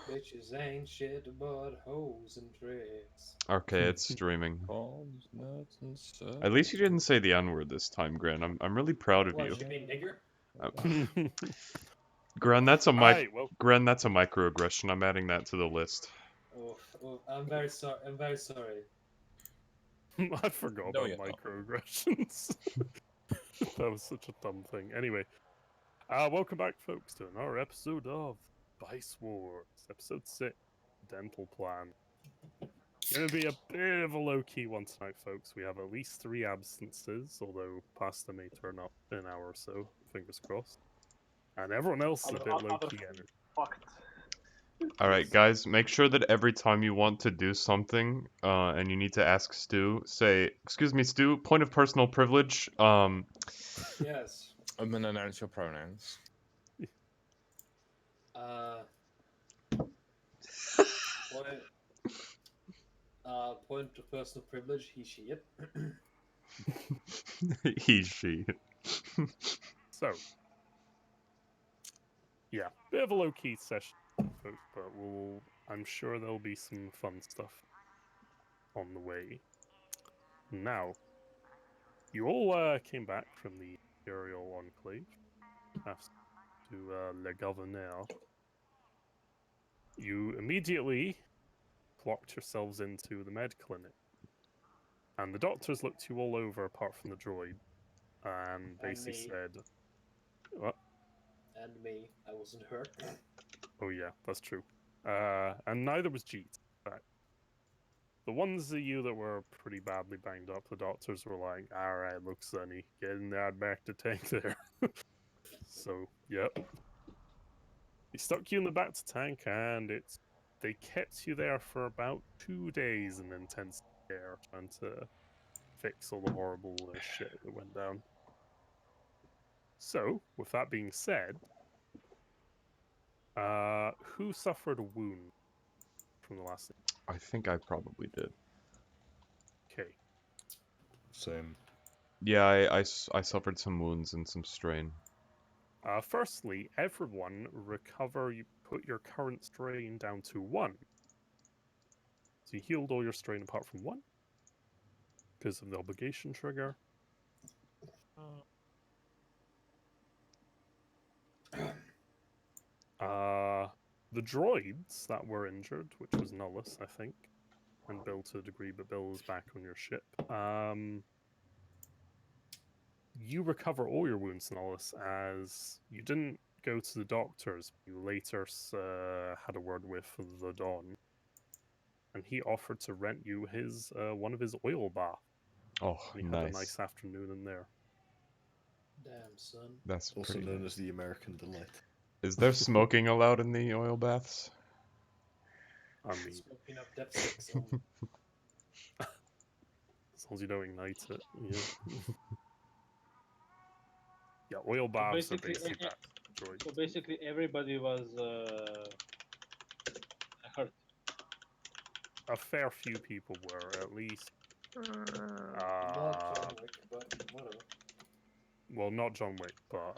Bitches ain't shit but hoes and tricks. Okay, it's streaming. Balls, nuts, and stuff. At least you didn't say the N-word this time, Gran. I'm really proud of you. What, you mean nigger? Gran, that's a Alright, well, Gran, that's a microaggression. I'm adding that to the list. Oh, I'm very sorry. I'm very sorry. I forgot No, about you're not. microaggressions. That was such a dumb thing. Anyway, welcome back, folks, to another episode of Vice Wars, episode 6, Dental Plan. Gonna be a bit of a low-key one tonight, folks. We have at least 3 absences, although Pasta may turn up in an hour or so, fingers crossed. And everyone else is a bit low-key energy. Fucked. Alright, guys, make sure that every time you want to do something, and you need to ask Stu, say, "Excuse me, Stu, point of personal privilege, Yes. I'm gonna announce your pronouns. Point. Point to personal privilege. He, she, it. he, she." So, yeah, bit of a low-key session, folks, but I'm sure there'll be some fun stuff on the way. Now, you all came back from the Imperial Enclave to Le Governor. You immediately clocked yourselves into the med clinic, and the doctors looked you all over apart from the droid, and basically me. said, "What? And me. I wasn't hurt. Oh yeah, that's true." And neither was Jeet. In fact, the ones of you that were pretty badly banged up, the doctors were like, "All right, look, Sonny, get in that back to tank there." So, yep. They stuck you in the back to tank, and they kept you there for about 2 days in intense care, trying to fix all the horrible shit that went down. So, with that being said, who suffered a wound from the last? I think I probably did. Okay. Same. Yeah, I suffered some wounds and some strain. Firstly, everyone recover. You put your current strain down to 1. So you healed all your strain apart from 1 because of the obligation trigger. The droids that were injured, which was Nullus, I think, and Bill to a degree, but Bill is back on your ship. You recover all your wounds, Nullus, as you didn't go to the doctors. You later had a word with the Don, and he offered to rent you his one of his oil baths. Oh, And he had a nice afternoon in there. Damn, son. That's Also pretty known nice. as the American Delight. Is there smoking allowed in the oil baths? I mean, Smoking up depth sticks. as long as you don't ignite it, yeah. Yeah, oil baths are basically that. Droid. So basically, everybody was hurt. A fair few people were, at least. Not John Wick, but whatever. Well, not John Wick, but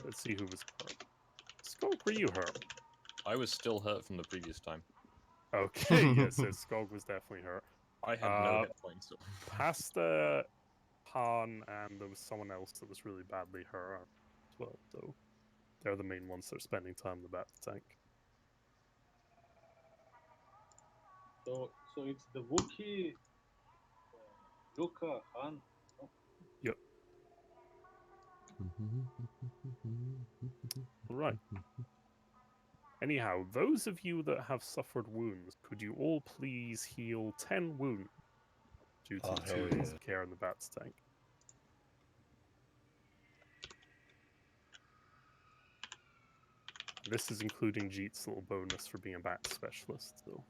let's see who was hurt. Skog, were you hurt? I was still hurt from the previous time. Okay, yes, so Skog was definitely hurt. I had no hit points. Pasta, Han, and there was someone else that was really badly hurt as well. So they're the main ones that are spending time in the back tank. So it's the Wookiee, Luca, Han. Yep. Right. Anyhow, those of you that have suffered wounds, could you all please heal 10 wounds due to 2 days of care in the Bats tank? This is including Jeet's little bonus for being a bat specialist, so.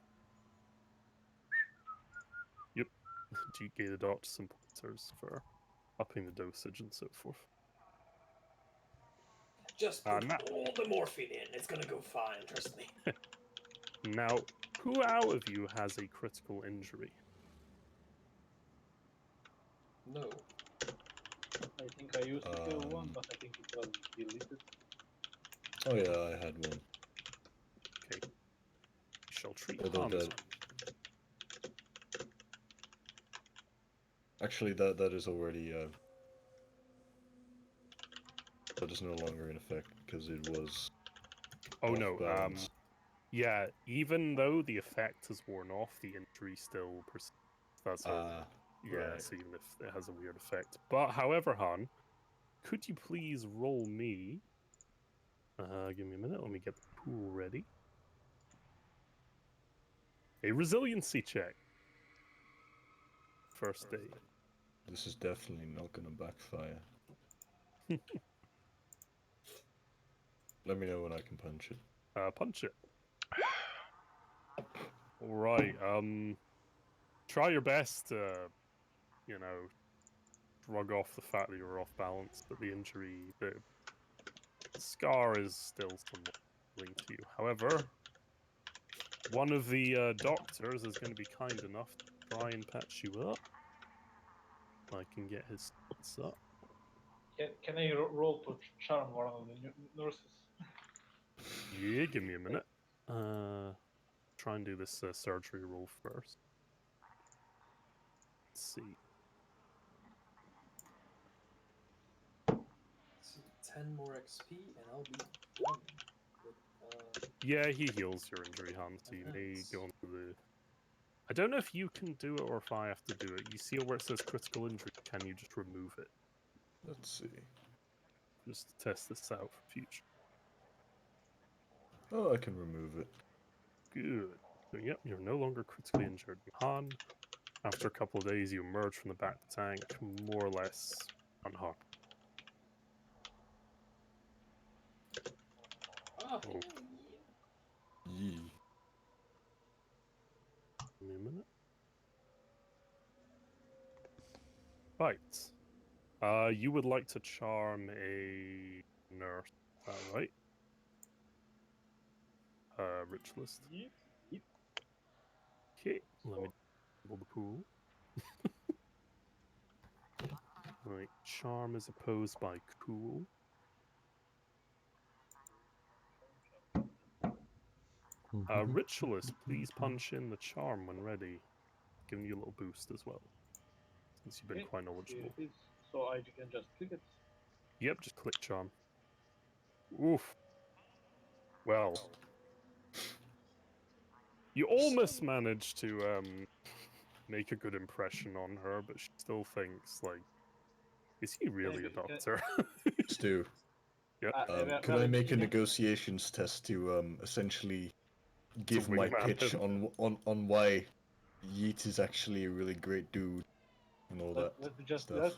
Yep. Jeet gave the doctor some pointers for upping the dosage and so forth. Just put all the morphine in. It's gonna go fine, trust me. Now, who out of you has a critical injury? No. I think I used to have one, but I think it was deleted. Oh yeah, I had one. Okay. shall treat Although Hans. actually, that is already that is no longer in effect because it was. Oh off no, balance. yeah, even though the effect has worn off, the injury still persists. That's how, yeah, right. so even if it has a weird effect. But however, Han, could you please roll me? Give me a minute. Let me get the pool ready. A resiliency check. First aid. This is definitely not gonna backfire. Let me know when I can punch it. Punch it. All right. Try your best to, you know, shrug off the fact that you were off balance, but the scar is still somewhat linked to you. However, one of the doctors is going to be kind enough to try and patch you up. I can get his stats up. Can I roll to charm one of the nurses? Yeah, give me a minute. Try and do this surgery roll first. Let's see. So 10 more XP and I'll be done with, Yeah, he heals your injury, Han, so you may Nice. go on to the... I don't know if you can do it or if I have to do it. You see where it says critical injury, can you just remove it? Let's see. Just to test this out for future. Oh, I can remove it. Good. So, yep, you're no longer critically injured. Han, after a couple of days, you emerge from the back tank more or less unharmed. oh, Oh. Yee. Give me a minute. Right. You would like to charm a nurse, is that right? Ritualist. Yep. Okay, let me double the pool. Right, charm is opposed by cool. Ritualist, please punch in the charm when ready. Giving you a little boost as well, since you've been Okay, quite here knowledgeable. it is. So I can just click it. Yep, just click charm. Oof. Well, you almost managed to make a good impression on her, but she still thinks like, is he really a doctor? Stu, Yep. could I make a negotiations test to essentially give my wingman pitch him. on why Yeet is actually a really great dude and all that Let me just stuff?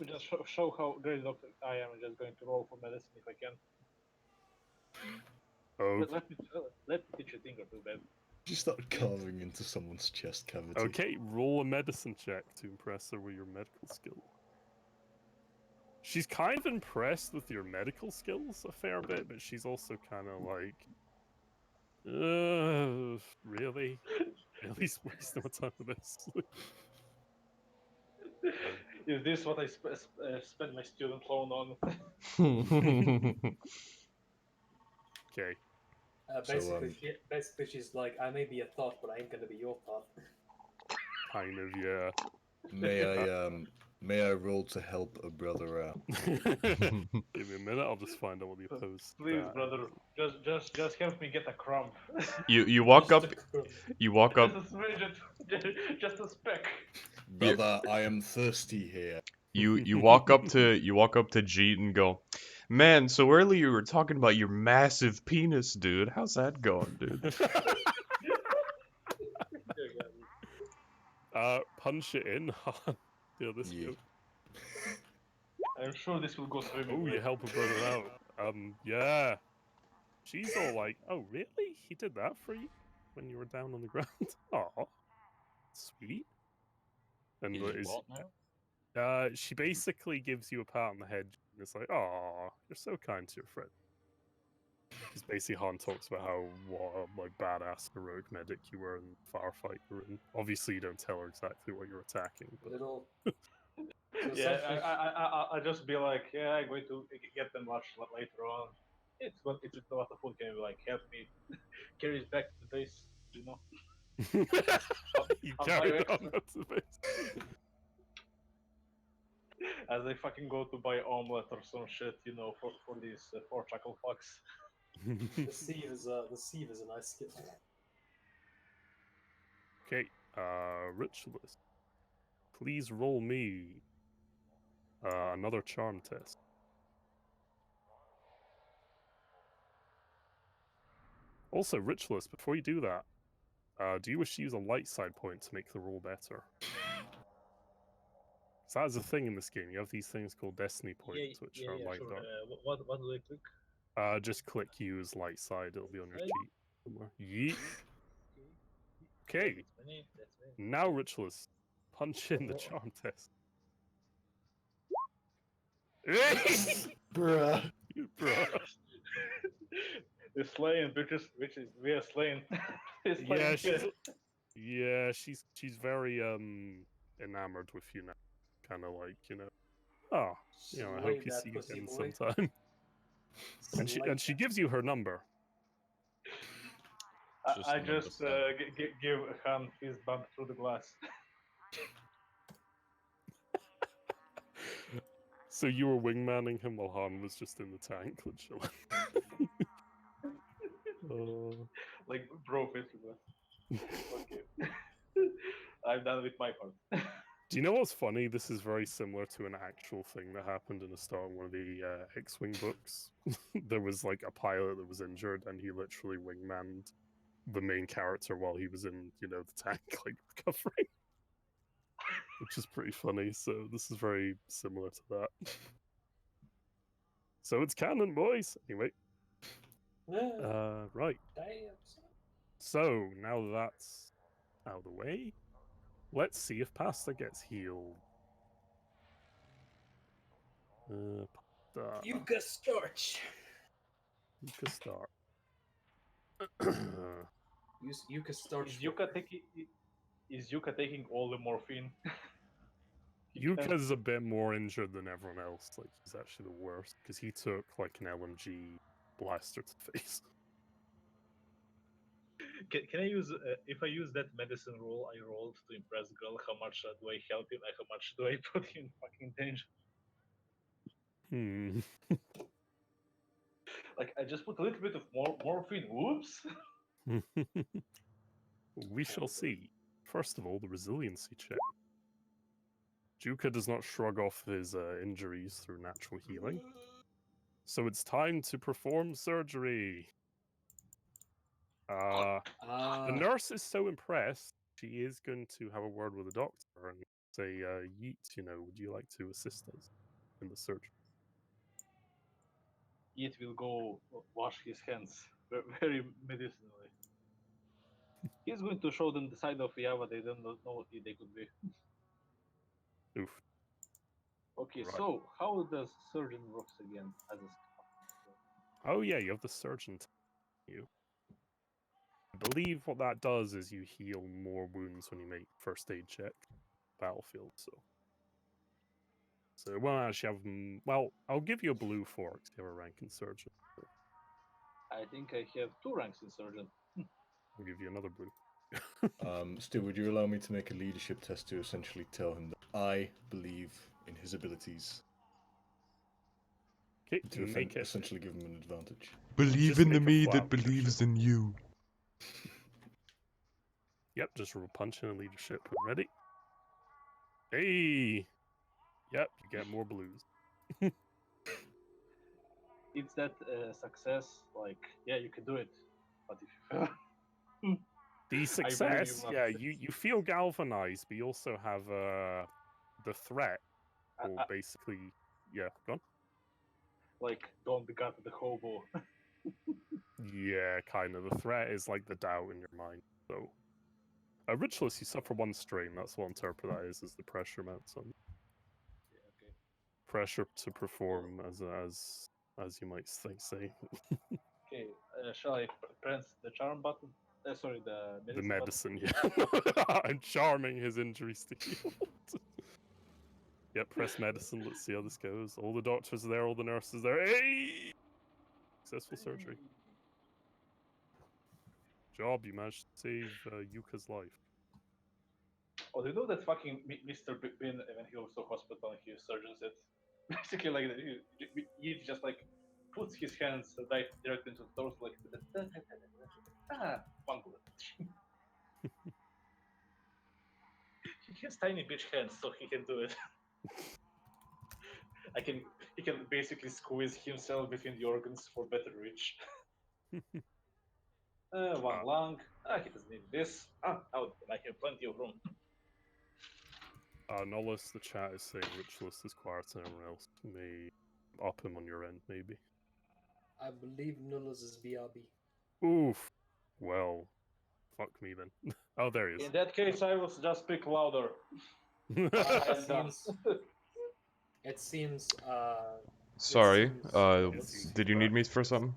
show how great doctor I am. I'm just going to roll for medicine if I can. Oh, Let me teach you a thing or two, babe. She started carving into someone's chest cavity. okay. Roll a medicine check to impress her with your medical skill. She's kind of impressed with your medical skills a fair bit, but she's also kind of like, really? Really wasting my time with this? Is this what I spend my student loan on? Okay. basically, So, basically, she's like, I may be a thought, but I ain't gonna be your thought. Kind of, yeah. may I roll to help a brother out? Give me a minute. I'll just find out what the opposed. Please, stat brother, is. just help me get a crumb. You walk Just up. a crumb. You walk up. Just a smidget, just a speck. Brother, I am thirsty here. You walk up to Jeet and go, man. So earlier you were talking about your massive penis, dude. How's that going, dude? Punch it in. Yeah, this Yeah. go. I'm sure this will go swimmingly. Oh, you help a brother out. Yeah. She's all like, "Oh, really? He did that for you when you were down on the ground? Oh, sweet." And Is what he is what now? she basically gives you a pat on the head. And it's like, "Oh, you're so kind to your friend." Because basically, Han talks about how what a like badass heroic medic you were in the firefight you were in. Obviously, you don't tell her exactly what you're attacking, but Little. So Yeah, essentially, I just be like, yeah, I'm going to get them much later on. It's a lot of food. Can you like help me carry it back to the base? You know. You I'm carried sorry. on. That's the best. As they fucking go to buy omelet or some shit, you know, for these poor chuckle fucks. The sieve is a nice skill. Okay, Ritualist. Please roll me another charm test. Also, Ritualist, before you do that, do you wish to use a light side point to make the roll better? So that is a thing in this game. You have these things called destiny points, which are light and sure. dark. What do I click? Just click use light side. It'll be on your Side? cheat somewhere. Yeet. Okay. That's my name. That's my name. Now, Ritualist, punch in the Ro- charm test. Bruh. Bruh. The slaying, bitches, we are slaying. Yeah, she's very enamored with you now. Kind of like, oh, I Slay hope you that see you pussy again boy. sometime. And Slay she that. gives you her number. Just I number just 7. give Han fist bump through the glass. So you were wingmanning him while Han was just in the tank, literally. Like, bro, fist through glass. Okay. I'm done with my part. Do you know what's funny? This is very similar to an actual thing that happened in the start of one of the X-Wing books. There was like a pilot that was injured, and he literally wingmanned the main character while he was in, the tank, like recovering. Which is pretty funny. So this is very similar to that. So it's canon, boys. Anyway, right. Damn. So now that's out of the way, let's see if Pasta gets healed. Pasta. Yuka Storch. Yuka start. Use Yuka Storch. Is Yuka taking all the morphine? Yuka's a bit more injured than everyone else. Like, he's actually the worst because he took like an LMG blaster to the face. Can I use if I use that medicine roll I rolled to impress girl? How much do I help him? And how much do I put him in fucking danger? Like, I just put a little bit of morphine. Whoops. We shall see. First of all, the resiliency check. Juka does not shrug off his injuries through natural healing. So it's time to perform surgery. The nurse is so impressed, she is going to have a word with the doctor and say, Yeet, would you like to assist us in the surgery? It will go wash his hands very medicinally. He's going to show them the side of Yava they don't know what they could be. Oof. Okay, Right. so how does surgeon works again as a Oh yeah, you have the surgeon. I believe what that does is you heal more wounds when you make first aid check battlefield. So it won't actually have. Well, I'll give you a blue for it 'cause you have a rank in surgeon. So I think I have 2 ranks in surgeon. I'll give you another blue. Stu, would you allow me to make a leadership test to essentially tell him that I believe in his abilities? Okay, To make it. essentially give him an advantage. Believe Just in the make a me flat that believes leadership. in you. Yep, just roll punch in leadership. Ready? Hey! Yep, you get more blues. It's that success, like, yeah, you can do it. But if you fail, The believe success, you, yeah, Master. you feel galvanized, but you also have the threat will basically, yeah, go on. like, don't gut the hobo. Yeah, kind of. The threat is like the doubt in your mind. So, Ritualist, you suffer 1 strain. That's what I'll interpret that is the pressure amounts on Yeah, okay. pressure to perform as you might say. Okay, shall I press the charm button? Sorry, the The medicine medicine, yeah. I'm charming his injuries to heal. Yep, press medicine. Let's see how this goes. All the doctors are there, all the nurses there. Hey! Successful surgery. job. You managed to save Yuka's life. Oh, do you know that fucking Mr. Bean, when he was to hospital and he surgeons it? Basically, like, he just like puts his hands right directly into the torso, like, one bullet. He has tiny bitch hands, so he can do it. He can basically squeeze himself between the organs for better reach. One lung. He doesn't need this. I have plenty of room. Nollis, the chat is saying Ritualist is quiet and everyone else may up him on your end, maybe. I believe Nullus is BRB. Oof. Well, fuck me then. Oh, there he In that case, I will just speak louder. is. It seems. It seems. Sorry. seems- Did you need me for something?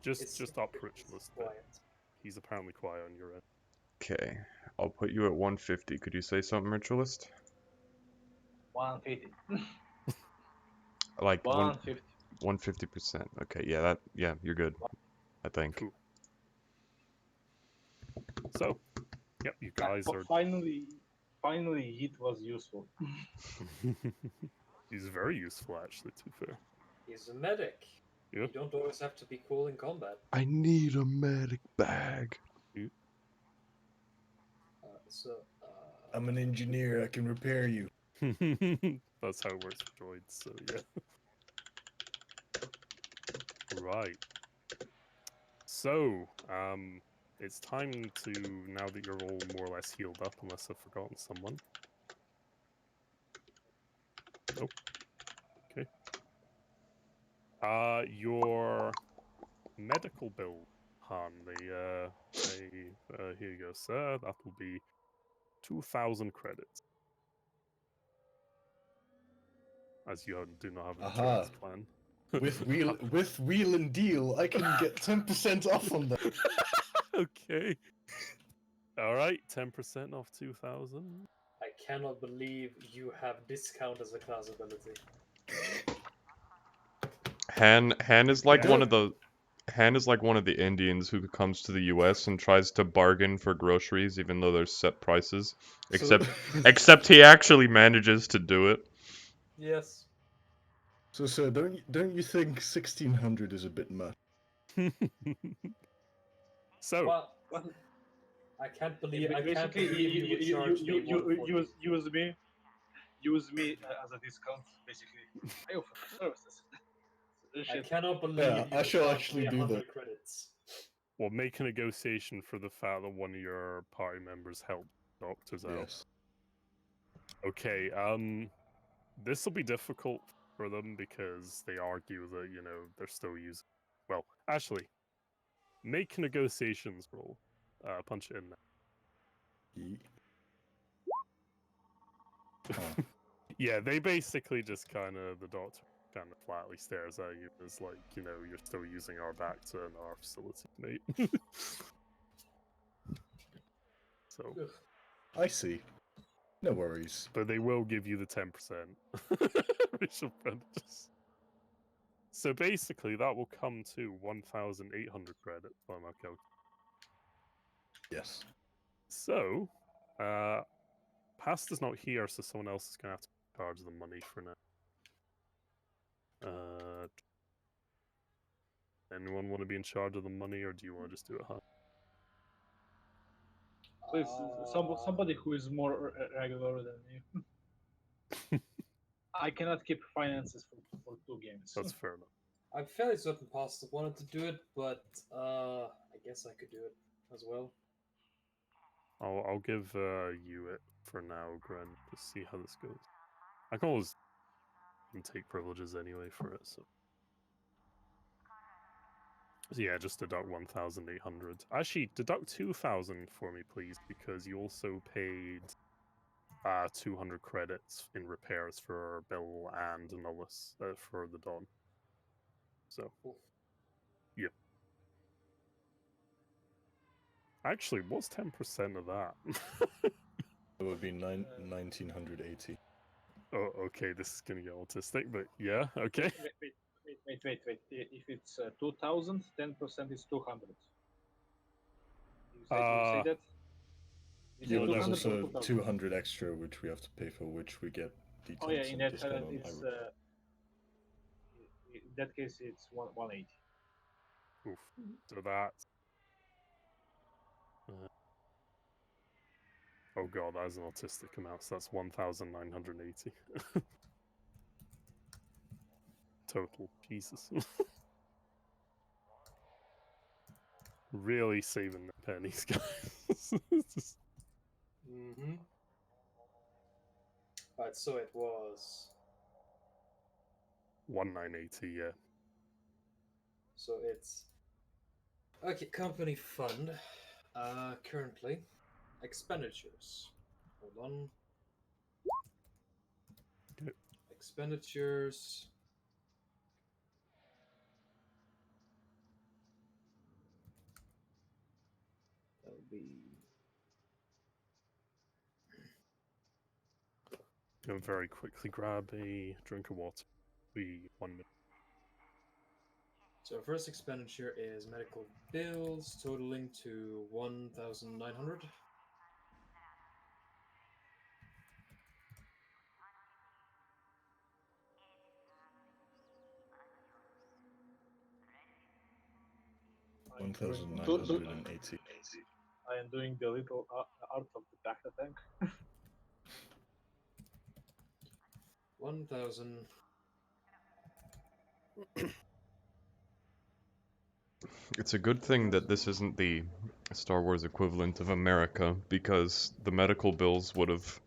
just up it's Ritualist. But quiet. he's apparently quiet on your end. Okay. I'll put you at 150. Could you say something, Ritualist? 150. Like 150. 150%. Okay, yeah, you're good. I think. Cool. So, yep, you guys are. Finally, it was useful. He's very useful, actually, to be fair. He's a medic. Yeah. You don't always have to be cool in combat. I need a medic bag. I'm an engineer. I can repair you. That's how it works for droids, so yeah. Right. So, it's time to, now that you're all more or less healed up, unless I've forgotten someone. Nope. Okay. Your medical bill, Han, here you go, sir. That will be 2,000 credits. As you do not have an Aha. insurance plan. With wheel and deal, I can get 10% off on that. Okay. All right, 10% off 2,000. I cannot believe you have discount as a class ability. Han is like Yeah. one of the Han is like one of the Indians who comes to the US and tries to bargain for groceries even though there's set prices. Except he actually manages to do it. Yes. So, sir, don't you think 1,600 is a bit much? So, Well, I can't believe Basically, you would charge me 140. use me as a discount. Basically, I offer services. I cannot believe Yeah, you I would shall charge actually me do 100 that. credits. well, make a negotiation for the fact that one of your party members helped doctors out. Yes. Okay, this will be difficult for them because they argue that, they're still using... Well, actually, make a negotiations roll. Punch it in there. Oh. Yeah, they basically just the doctor kind of flatly stares at you as like, you're still using our back to our facility, mate. So, Ugh. I see. No worries. but they will give you the 10% racial prejudice. So basically, that will come to 1,800 credits by my calculation. Yes. So, Pasta's not here, so someone else is going to have to charge the money for now. Anyone want to be in charge of the money, or do you want to just do it, huh? Please, somebody who is more regular than you. I cannot keep finances for 2 games. That's fair enough. I'm fairly certain Pasta wanted to do it, but I guess I could do it as well. I'll give you it for now, Gren, to see how this goes. I can always take privileges anyway for it, so yeah, just deduct 1,800. Actually, deduct 2,000 for me, please, because you also paid 200 credits in repairs for Bill and Nullus for the Dawn. So, yep. Actually, what's 10% of that? It would be 1,980. Oh, okay, this is gonna get autistic, but yeah, okay. Wait. If it's 2,000, 10% is 200. say that? You Yeah, say but there's 200 or also 2000? 200 extra which we have to pay for, which we get the 10% Oh yeah, in that discount on it's average. in that case it's 180. Oof. So that's. Oh god, that is an autistic amount, so that's 1,980. Total. Jesus. Really saving the pennies, guys. It's just- Mm-hmm. Right, so it was. 1,980, yeah. So it's. Okay, company fund. Currently. Expenditures. Hold on. Okay. Expenditures. That'll be. Gonna very quickly grab a drink of water. Be 1 minute. So our first expenditure is medical bills, totaling to 1,900. I am doing- 1,980. I am doing the little art of the Daka tank. 1,000. It's a good thing that this isn't the Star Wars equivalent of America, because the medical bills would have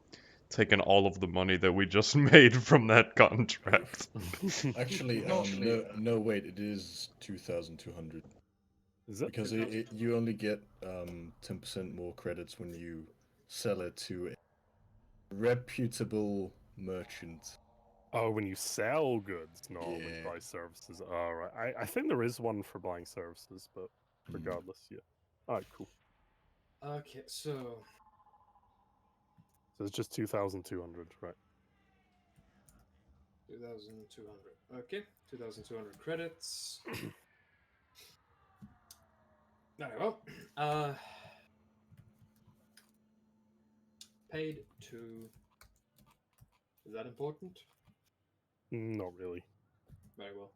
taken all of the money that we just made from that contract. Actually, no, wait, it is 2,200. Is it? Because you only get 10% more credits when you sell it to a reputable merchant. Oh, when you sell goods, not when you Yeah. buy services. All right. I think there is one for buying services, but regardless, yeah. All right, cool. Okay, so So it's just 2,200, right? 2,200. Okay, 2,200 credits. Very well. Paid to. Is that important? Not really. Very well.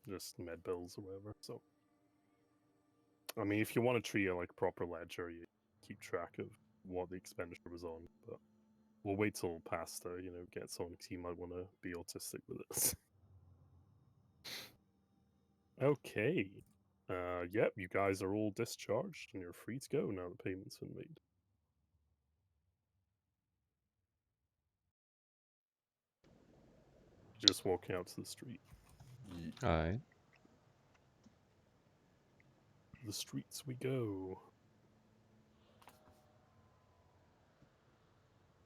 Just med bills or whatever. So, I mean, if you want to treat it like a proper ledger, you keep track of what the expenditure was on. But we'll wait till pasta, gets on because he might want to be autistic with it. Okay. Yep, you guys are all discharged and you're free to go now the payment's been made. Just walking out to the street. Alright. The streets we go.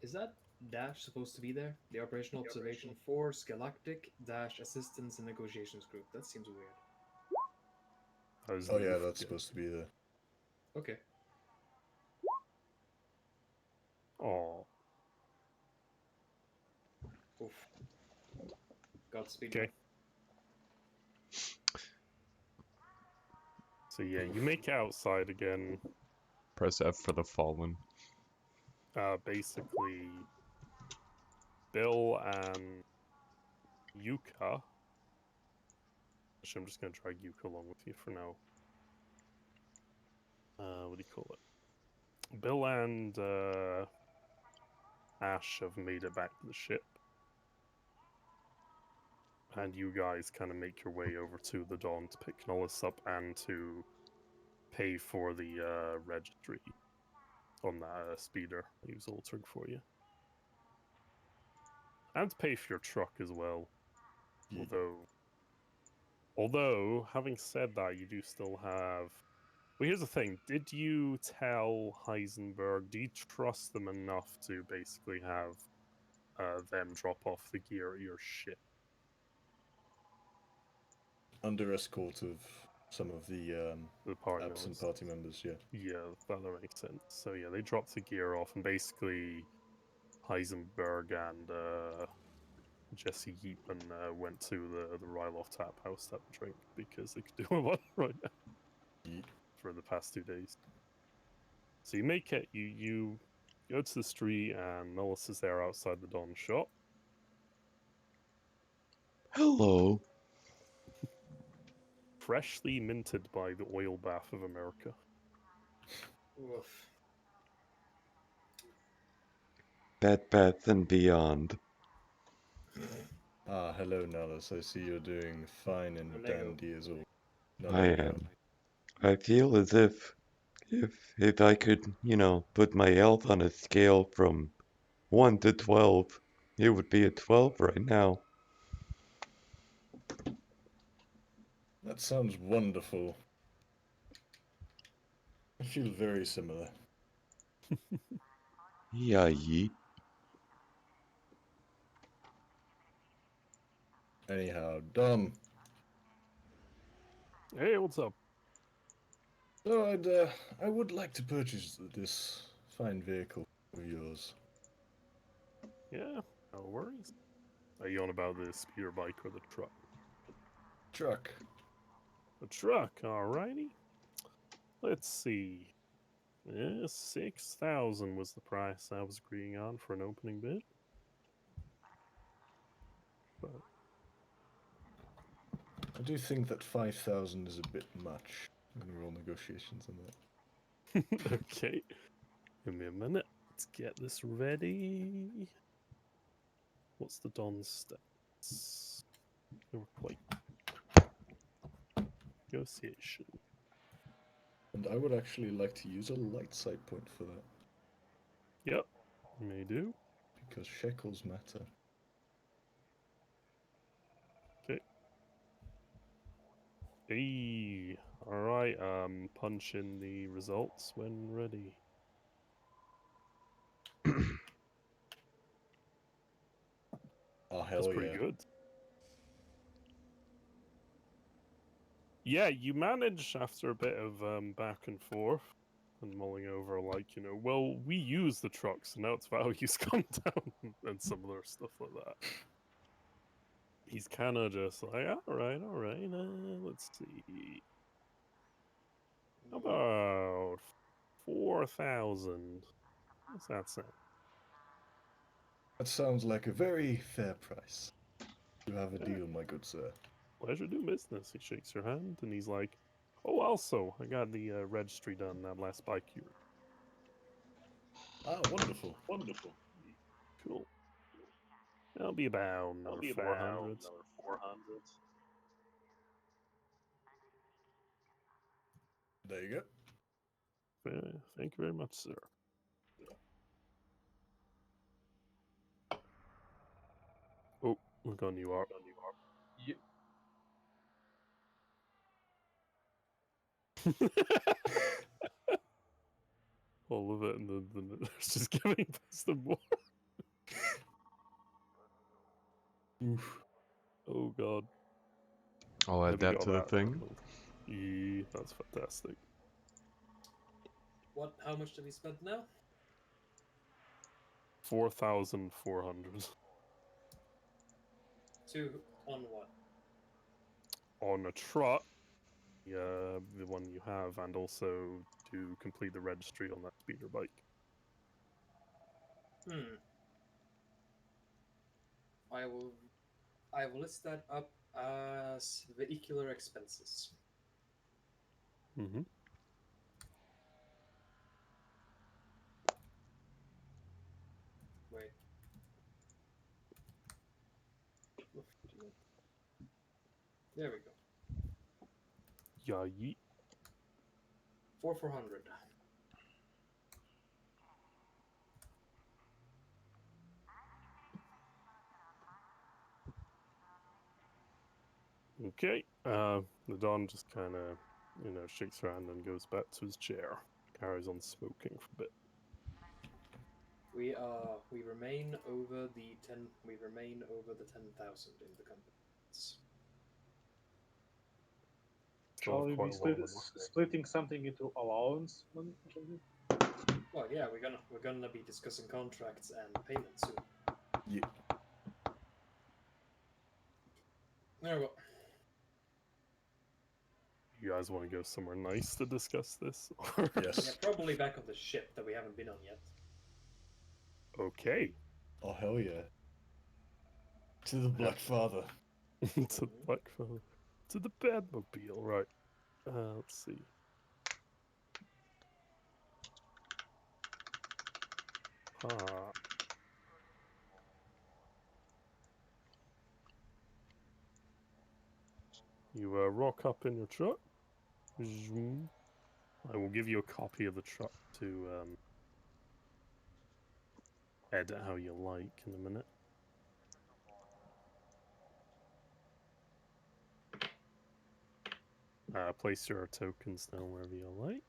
Is that dash supposed to be there? The Operational Observation Force, Galactic, dash Assistance and Negotiations Group. That seems weird. Oh yeah, that's supposed to be there. Okay. Oh, Oof. Godspeed. okay. So yeah, you make it outside again. Press F for the fallen. Basically, Bill and Yuka. Actually, I'm just gonna drag Yuka along with you for now. What do you call it? Bill and Ash have made it back to the ship. And you guys kind of make your way over to the Dawn to pick Nollis up and to pay for the registry on that speeder he was altering for you. And to pay for your truck as well. Yeah. Although, having said that, you do still have... Well, here's the thing. Did you tell Heisenberg, do you trust them enough to basically have them drop off the gear at your ship? Under escort of some of the Party absent members. party members, yeah. Yeah, that makes sense. So yeah, they dropped the gear off, and basically Heisenberg and Jesse Yeatman went to the Ryloff tap house to have a drink because they could do one right now. Ye- for the past 2 days. So you make it. You go to the street, and Nullis is there outside the Dawn shop. Hello. Freshly minted by the Oil Bath of America. Oof. Bed Bath and Beyond. Ah, hello, Nallus. I see you're doing fine and Lego. dandy as well. I am. I feel as if I could, put my health on a scale from 1 to 12, it would be a 12 right now. That sounds wonderful. I feel very similar. Yeah, yeet. Anyhow, Dom. Hey, what's up? So I would like to purchase this fine vehicle of yours. Yeah, no worries. Are you on about the speeder bike or the truck? Truck. The truck, alrighty. Let's see. Yeah, 6,000 was the price I was agreeing on for an opening bid. But I do think that 5,000 is a bit much. I'm gonna roll negotiations on that. okay, give me a minute. Let's get this ready. What's the Don's stats? They were quite negotiation. And I would actually like to use a light sight point for that, Yep, may do. because shekels matter. Hey, alright, punch in the results when ready. Oh, That's hell pretty yeah. good. Yeah, you manage after a bit of back and forth and mulling over, like, well, we use the truck, so now its value's come down and similar stuff like that. He's kind of just like, alright, let's see. How about 4,000? What's that sound? That sounds like a very fair price. You have a deal, my good sir. Pleasure doing business. He shakes your hand and he's like, oh, also, I got the registry done that last bike you Ah, wonderful. Wonderful. Cool. That'll be about another 400. There you go. Thank you very much, sir. Oh, look on you are. All of it, and then it's just giving us the more. Oof. Oh god. I'll add Maybe that got to the thing. Yeah, that's fantastic. What? How much did we spend now? 4,400 Two on what? on a truck. The one you have, and also to complete the registry on that speeder bike. I will list that up as vehicular expenses. Mm-hmm. Wait. There we go. Yeah, yeet. 4,400. Okay. The Don just kind of, shakes her hand and goes back to his chair. Carries on smoking for a bit. We remain over the 10,000 in the company. Shall we Quite be a lot of money. splitting something into allowance? Well, yeah, we're gonna be discussing contracts and payments soon. Yeah. There we go. You guys want to go somewhere nice to discuss this? Or- Yeah, Yes. probably back on the ship that we haven't been on yet. Okay. Oh hell yeah. To the Black Father. To the Blackfellow. To the Batmobile, right. Let's see. Ah. You rock up in your truck. Zoom. I will give you a copy of the truck to edit how you like in a minute. Place your tokens down wherever you like.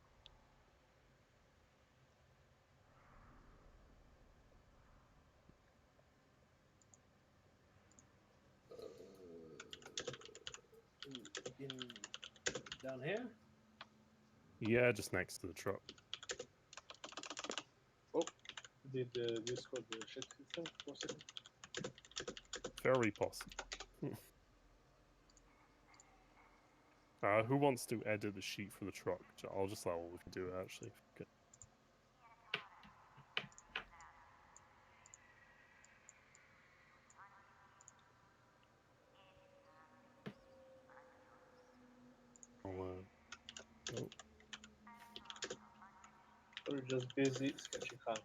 In down here. Yeah, just next to the truck. Did Discord shit itself for a second? Very possible. Who wants to edit the sheet for the truck? I'll just let all of you do it, actually. Okay. I'll, oh, Or just busy sketching hand?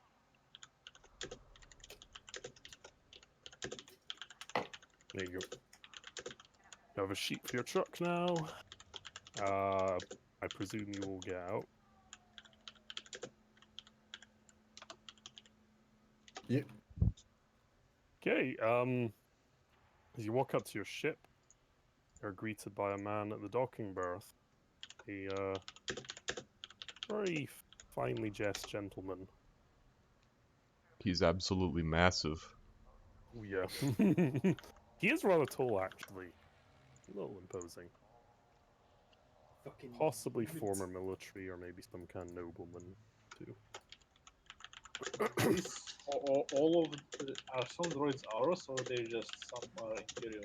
there you go. You have a sheet for your truck now. I presume you will get out. Yep. Okay, as you walk up to your ship, you're greeted by a man at the docking berth. A very finely dressed gentleman. He's absolutely massive. Oh, yeah. He is rather tall, actually. A little imposing. Fucking Possibly units. former military or maybe some kind of nobleman, too. Is all of are some droids ours or they just some Imperial?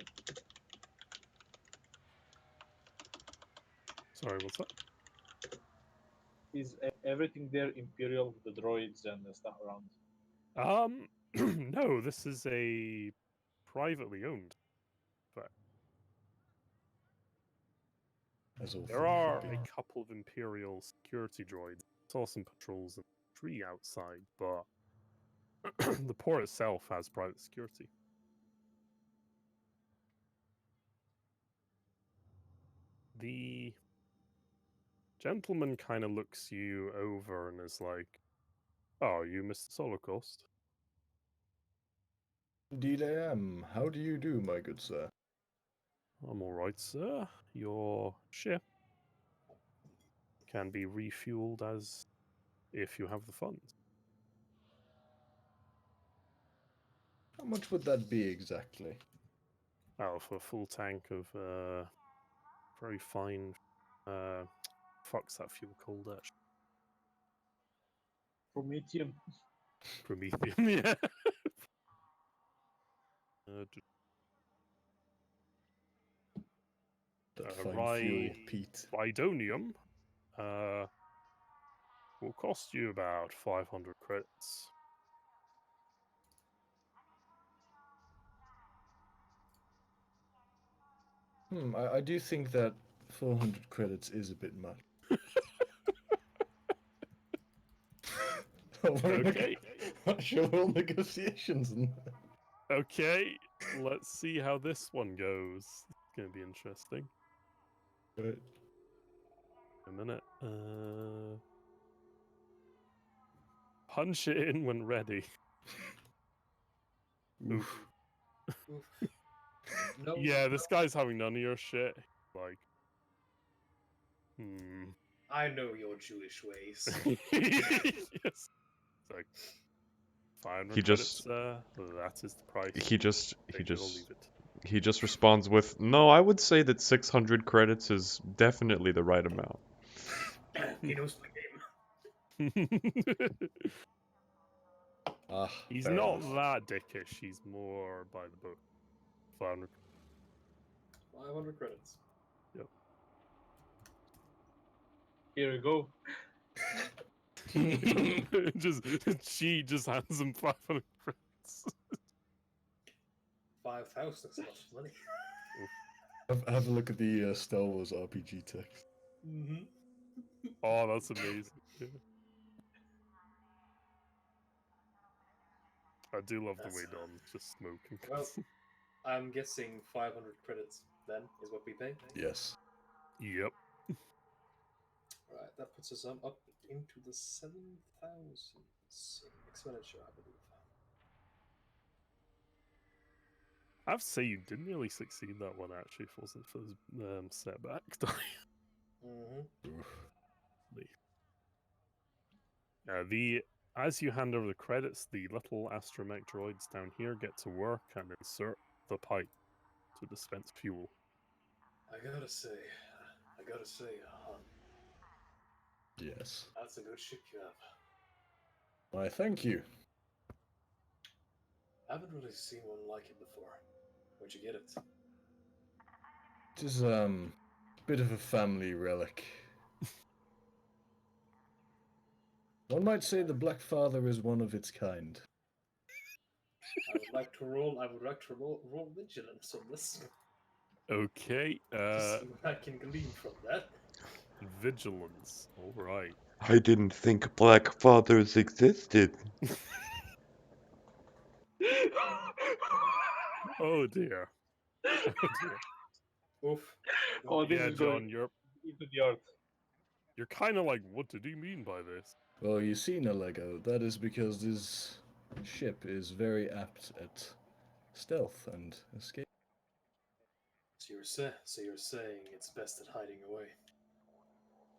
Sorry, what's that? Is everything there Imperial, the droids and the stuff around? No, this is a privately owned. As all There things are should be. a couple of Imperial security droids. Saw some patrols in the tree outside, but the port itself has private security. The gentleman kind of looks you over and is like, "Oh, you Mr. Solocost?" Indeed I am. How do you do, my good sir? I'm all right, sir. Your ship can be refueled as if you have the funds. How much would that be exactly? Oh, for a full tank of very fine. Fuck's that fuel called? Actually? Prometheum. Prometheum, yeah. That fine fuel, Pete. Rhydonium will cost you about 500 credits. I do think that 400 credits is a bit much. Okay. Sure, all negotiations. Okay, let's see how this one goes. It's going to be interesting. Right. A minute. Punch it in when ready. Oof. No. Yeah, this guy's having none of your shit. Like, I know your Jewish ways. yes. It's like 500 He just- credits. That is the price. He just Take it or leave it. he just responds with, "No, I would say that 600 credits is definitely the right amount." He knows my game. He's fair not enough. that dickish. He's more by the book. 500. 500 credits. Here we go. just she just hands him 500 credits. 5,000 looks a lot of money. Have a look at the Star Wars RPG text. Mm-hmm. Oh, that's amazing. Yeah. I do love the way That's- Don's just smoking. Well, I'm guessing 500 credits then is what we pay. Yes. Yep. Right, that puts us up into the 7,000 expenditure, I believe. I have to say, you didn't really succeed that one actually, if it wasn't for the setback die. Mm-hmm. As you hand over the credits, the little astromech droids down here get to work and insert the pipe to dispense fuel. I gotta say, Han, Yes. that's a good ship you have. Why, thank you. I haven't really seen one like it before. Where'd you get it? It is a bit of a family relic. One might say the Black Father is one of its kind. I would like to roll vigilance on this. Okay, To see what I can glean from that. vigilance. All right. I didn't think Black Fathers existed. Oh dear. Oh dear. Oof. Oh, this Yeah, is going John, you're into the art. kind of like, what did he mean by this? Well, you see, Nalego, that is because this ship is very apt at stealth and escape. So you're saying it's best at hiding away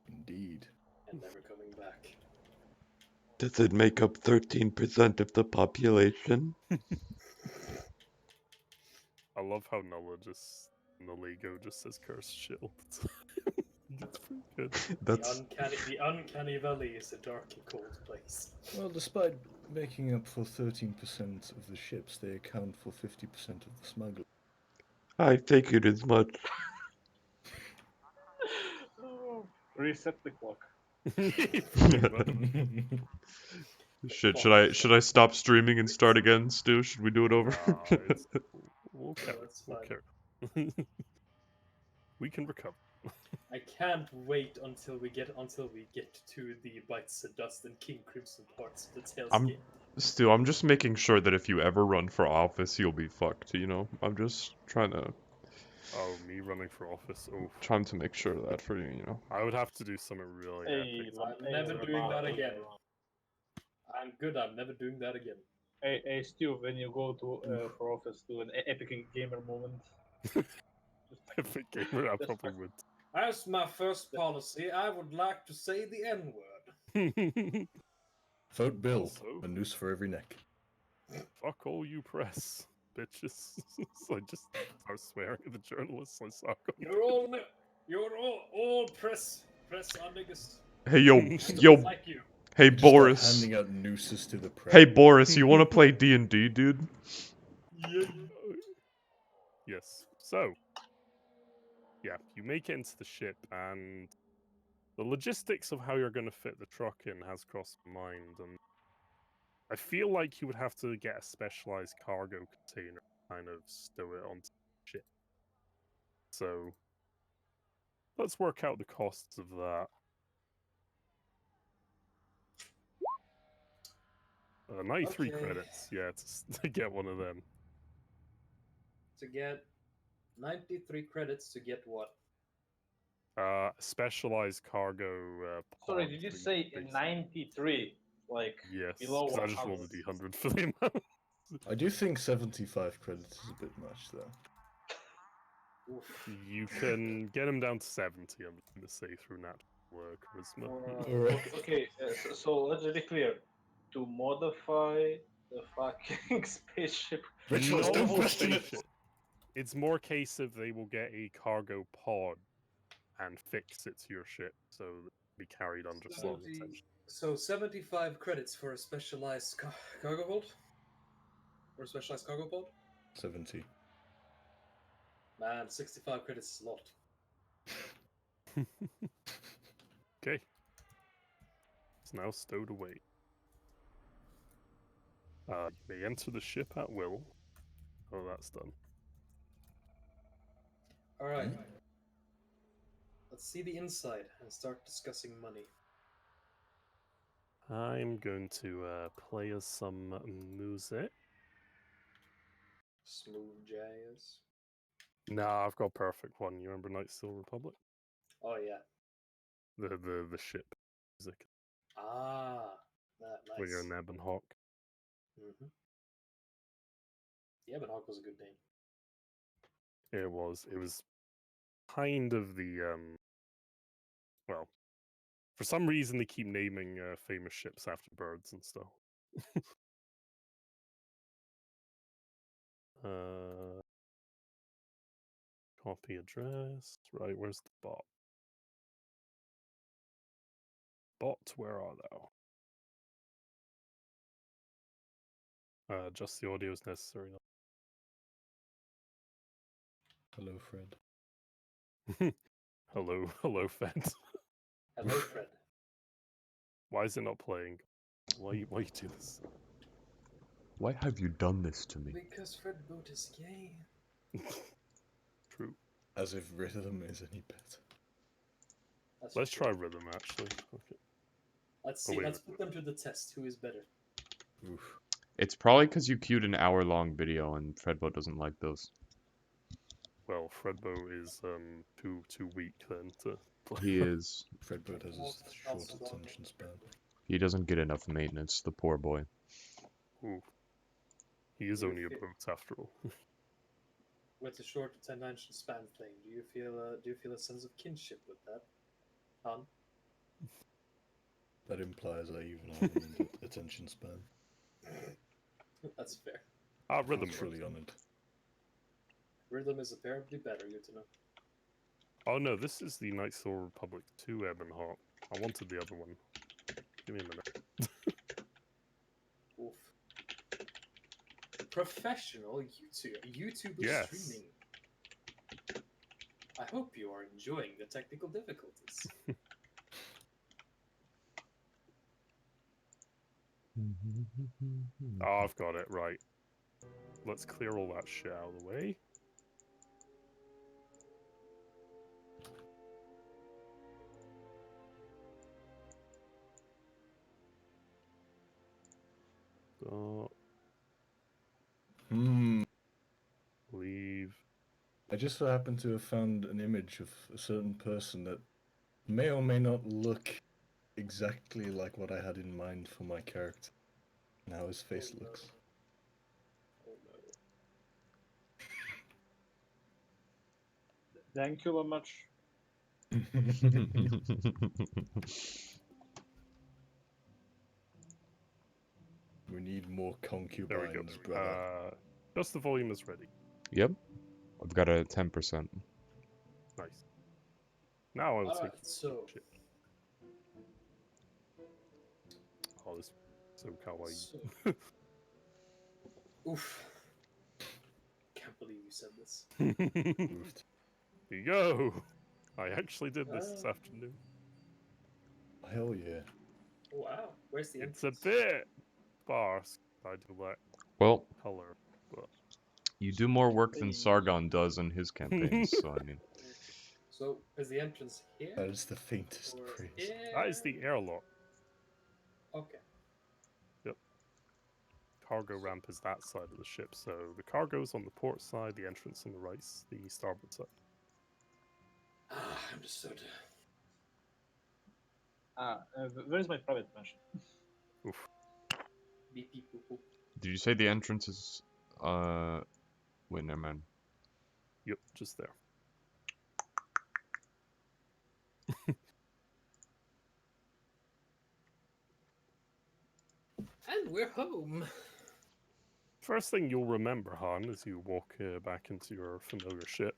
Indeed. and never coming back. Does it make up 13% of the population? I love how Nalego just says curse shield. That's pretty good. That's The uncanny valley is a dark and cold place. Well, despite making up for 13% of the ships, they account for 50% of the smugglers. I figured as much. Oh, reset the clock. Pretty much. Should I stop streaming and start again, Stu? Should we do it over? Nah, we'll carry. That's We'll fine. carry. We can recover. I can't wait until we get to the Bites of Dust and King Crimson parts of the Tales I'm- game. Stu, I'm just making sure that if you ever run for office, you'll be fucked, you know? I'm just trying to Me running for office. Oh, make sure of that for you, you know? I would have to do something really Hey, epic. I'm never doing that again. I'm good. I'm never doing that again. Hey, Stu, when you go to for office, do an epic gamer moment. Epic gamer, I That's probably fine. would. As my first policy, I would like to say the N-word. Vote Bill, Also- a noose for every neck. Fuck all you press, bitches. So I just start swearing at the journalists I saw. You're all press are niggas. Hey, yo, Like you. hey, Just start Boris. handing out nooses to the press. Hey, Boris, you want to play D&D, dude? Yes. So, yeah, you make it into the ship, and the logistics of how you're going to fit the truck in has crossed my mind. And I feel like you would have to get a specialized cargo container, kind of stow it onto the ship. So, let's work out the costs of that. 93 Okay. credits, yeah, to get one of them. To get 93 credits to get what? Specialized cargo. Sorry, pod did you that say basically- 93? Like, Yes, below because I just rolled a 100? D100 for the amount. I do think 75 credits is a bit much, though. Oof. You can get them down to 70, I'm just going to say, through natural charisma. Alright. Okay, so let's be clear. To modify the fucking spaceship. Rituals, Not the don't whole question it! spaceship. It's more case of they will get a cargo pod and fix it to your ship, so that it can be carried under slow attention. So 75 credits for a specialized cargo hold? Or a specialized cargo pod? 70. Man, 65 credits is a lot. Okay. It's now stowed away. You may enter the ship at will. Oh, that's done. All right. Let's see the inside and start discussing money. I'm going to play us some music. Smooth jazz. Nah, I've got a perfect one. You remember Night Still Republic? Oh yeah. The ship music Ah, that nice. when you're in Ebon Hawk. Mm-hmm. Yeah, but Hawk was a good name. It was kind of the well, for some reason they keep naming famous ships after birds and stuff. Copy address. Right, where's the bot? Bot, where are thou? Just the audio is necessary. Hello, Fred. Hello, Fed. Hello, Fred. Why is it not playing? Why you do this? Why have you done this to me? Because Fred Boot is gay. True. As if rhythm is any better. That's Let's true. try rhythm actually. Okay. Let's Oh, see. wait, Let's wait. put them to the test. Who is better? Oof. It's probably because you queued an hour-long video and Fredbo doesn't like those. Well, Fredbo is too weak then to play. He is. Fredbird has a short attention span. He doesn't get enough maintenance, the poor boy. Ooh. He is You only a feel- boat after all. With the short attention span thing, do you feel a sense of kinship with that, Han? That implies I even have an attention span. That's fair. Rhythm. Truly honored. Rhythm is apparently better, Utano. Oh no, this is the Night Still Republic 2 Ebon Hawk. I wanted the other one. Give me a minute. Oof. Professional YouTuber Yes. streaming. I hope you are enjoying the technical difficulties. Oh, I've got it, right. Let's clear all that shit out of the way. So, leave. I just so happen to have found an image of a certain person that may or may not look exactly like what I had in mind for my character and how his face Oh, no. looks. Oh no. Thank you very much. We need more There we go. concubines, brother. Just the volume is ready. Yep. I've got a 10%. Nice. Now I will Alright, take so shit. Oh, this is so kawaii. So- Oof. Can't believe you said this. Moved. Here you go. I actually did this Ah. afternoon. Hell yeah. Oh, wow. Where's the It's a entrance? bit sparse. I do like Well, color, but you do more work than Sargon does in his campaigns, so I mean. So, is the entrance here? That is the faintest Or praise. here? that is the airlock. Okay. Cargo ramp is that side of the ship. So the cargo's on the port side, the entrance on the right, the starboard side. Ah, understood. Where's my private mention? Oof. Beep beep boop boop. Did you say the entrance is. Wait, never mind. Yep, just there. And we're home. First thing you'll remember, Han, as you walk back into your familiar ship,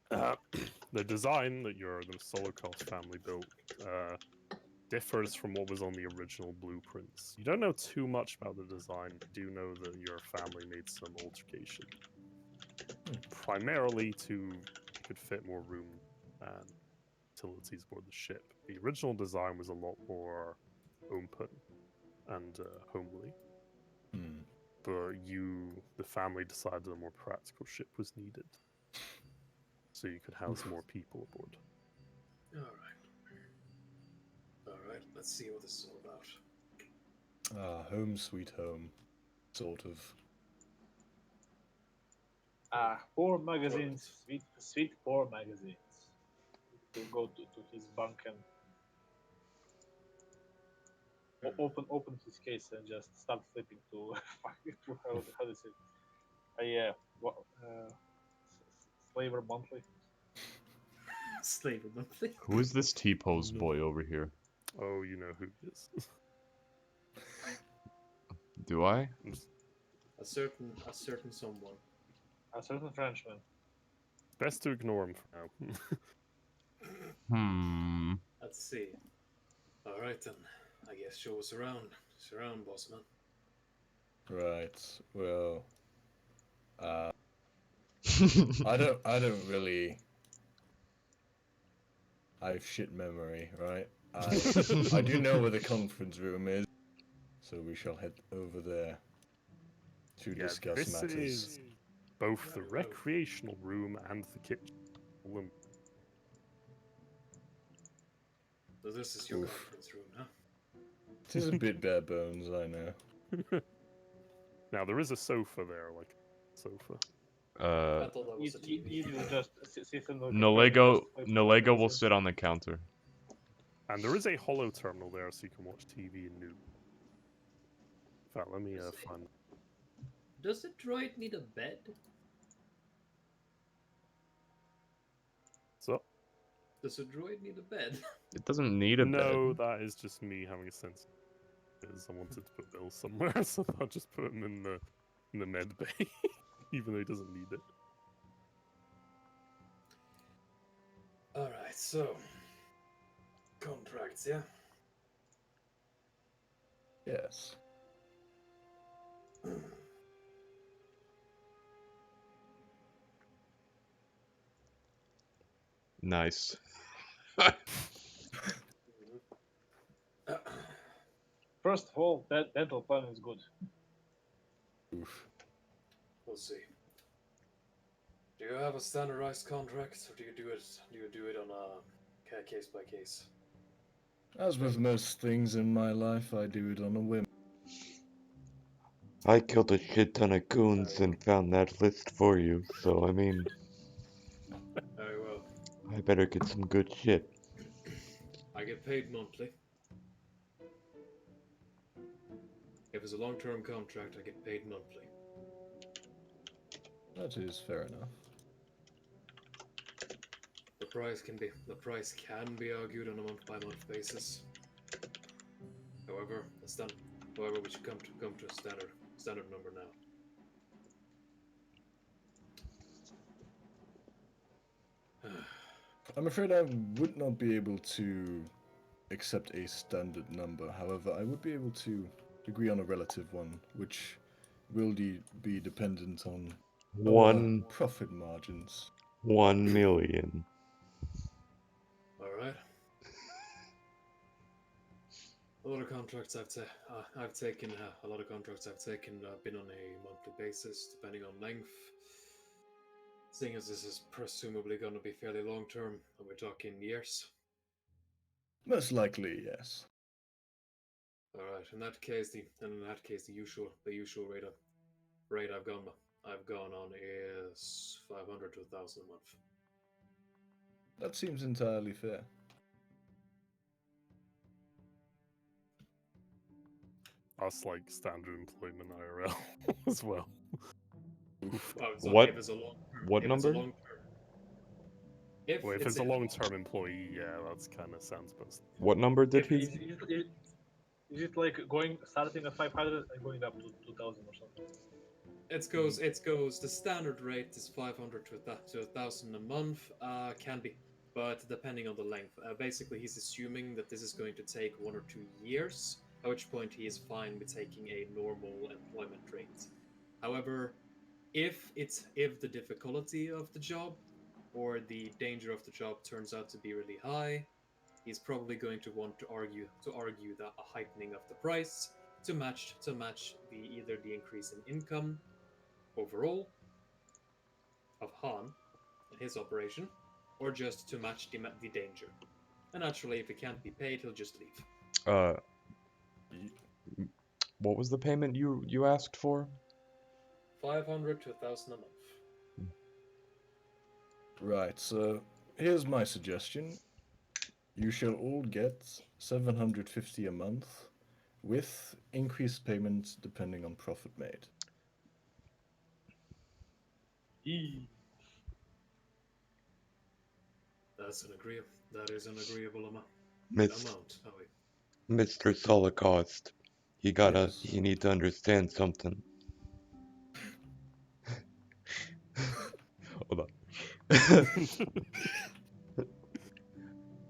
the design that the Solocast family built differs from what was on the original blueprints. You don't know too much about the design, but do know that your family made some altercation. Primarily to could fit more room and utilities aboard the ship. The original design was a lot more open and homely, Hmm. but the family decided a more practical ship was needed, so you could house more people aboard. Alright, let's see what this is all about. Home sweet home, sort of. Poor magazines, sweet poor magazines. He'll go to his bunk and open his case and just start flipping to how does it? Yeah, Slaver Monthly. Slaver Monthly. Who is this T-pose No. boy over here? Oh, you know who it is. Do I? A certain someone. A certain Frenchman. Best to ignore him for now. Let's see. Alright then. I guess show us around. Surround, boss man. Right. Well, I don't really. I have shit memory, right? I do know where the conference room is, so we shall head over there to discuss this matters. is both the recreational room and the kitchen. So this is your Oof. conference room, huh? It is a bit bare bones, I know. Now there is a sofa there, like sofa. I thought that was a TV. You just sit in the Nalego will sit on the counter. And there is a hollow terminal there, so you can watch TV and news. In fact, let me find. Does the droid need a bed? So Does a droid need a bed? It doesn't need a no, bed. that is just me having a sense. I wanted to put Bill somewhere, so I'll just put him in the med bay, even though he doesn't need it. Alright, so contracts, yeah? Yes. Nice. First of all, that dental plan is good. Oof. We'll see. Do you have a standardized contract, or do you do it on a case by case? As with most things in my life, I do it on a whim. I killed a shit ton of goons and found that list for you, so I mean, Very well. I better get some good shit. I get paid monthly. If it's a long-term contract, I get paid monthly. That is fair enough. The price can be argued on a month-by-month basis. However, we should come to a standard number now. I'm afraid I would not be able to accept a standard number. However, I would be able to agree on a relative one, which will be dependent on our profit margins. 1 million. All right. A lot of contracts I've taken have been on a monthly basis, depending on length. Seeing as this is presumably going to be fairly long term, and we're talking years. Most likely, yes. All right. In that case, the usual rate I've gone on is 500 to 1,000 a month. That seems entirely fair. That's like standard employment IRL as well. What? If it's a long term, What if number? It's a long term. If it's a long-term employee, yeah, that's kind of sounds best. What number did Is he? it like starting at 500 and going up to 2,000 or something? It goes. The standard rate is 500 to 1,000 a month. Can be, but depending on the length. Basically, he's assuming that this is going to take 1 or 2 years. At which point he is fine with taking a normal employment rate. However, if the difficulty of the job or the danger of the job turns out to be really high, he's probably going to want to argue that a heightening of the price to match either the increase in income overall of Han and his operation, or just to match the danger. And naturally, if it can't be paid, he'll just leave. What was the payment you asked for? 500 to 1,000 a month. Right, so here's my suggestion. You shall all get 750 a month, with increased payments depending on profit made. That is an agreeable Miss, amount, Howie. Mr. Holocaust, you Yes. need to understand something. Hold on.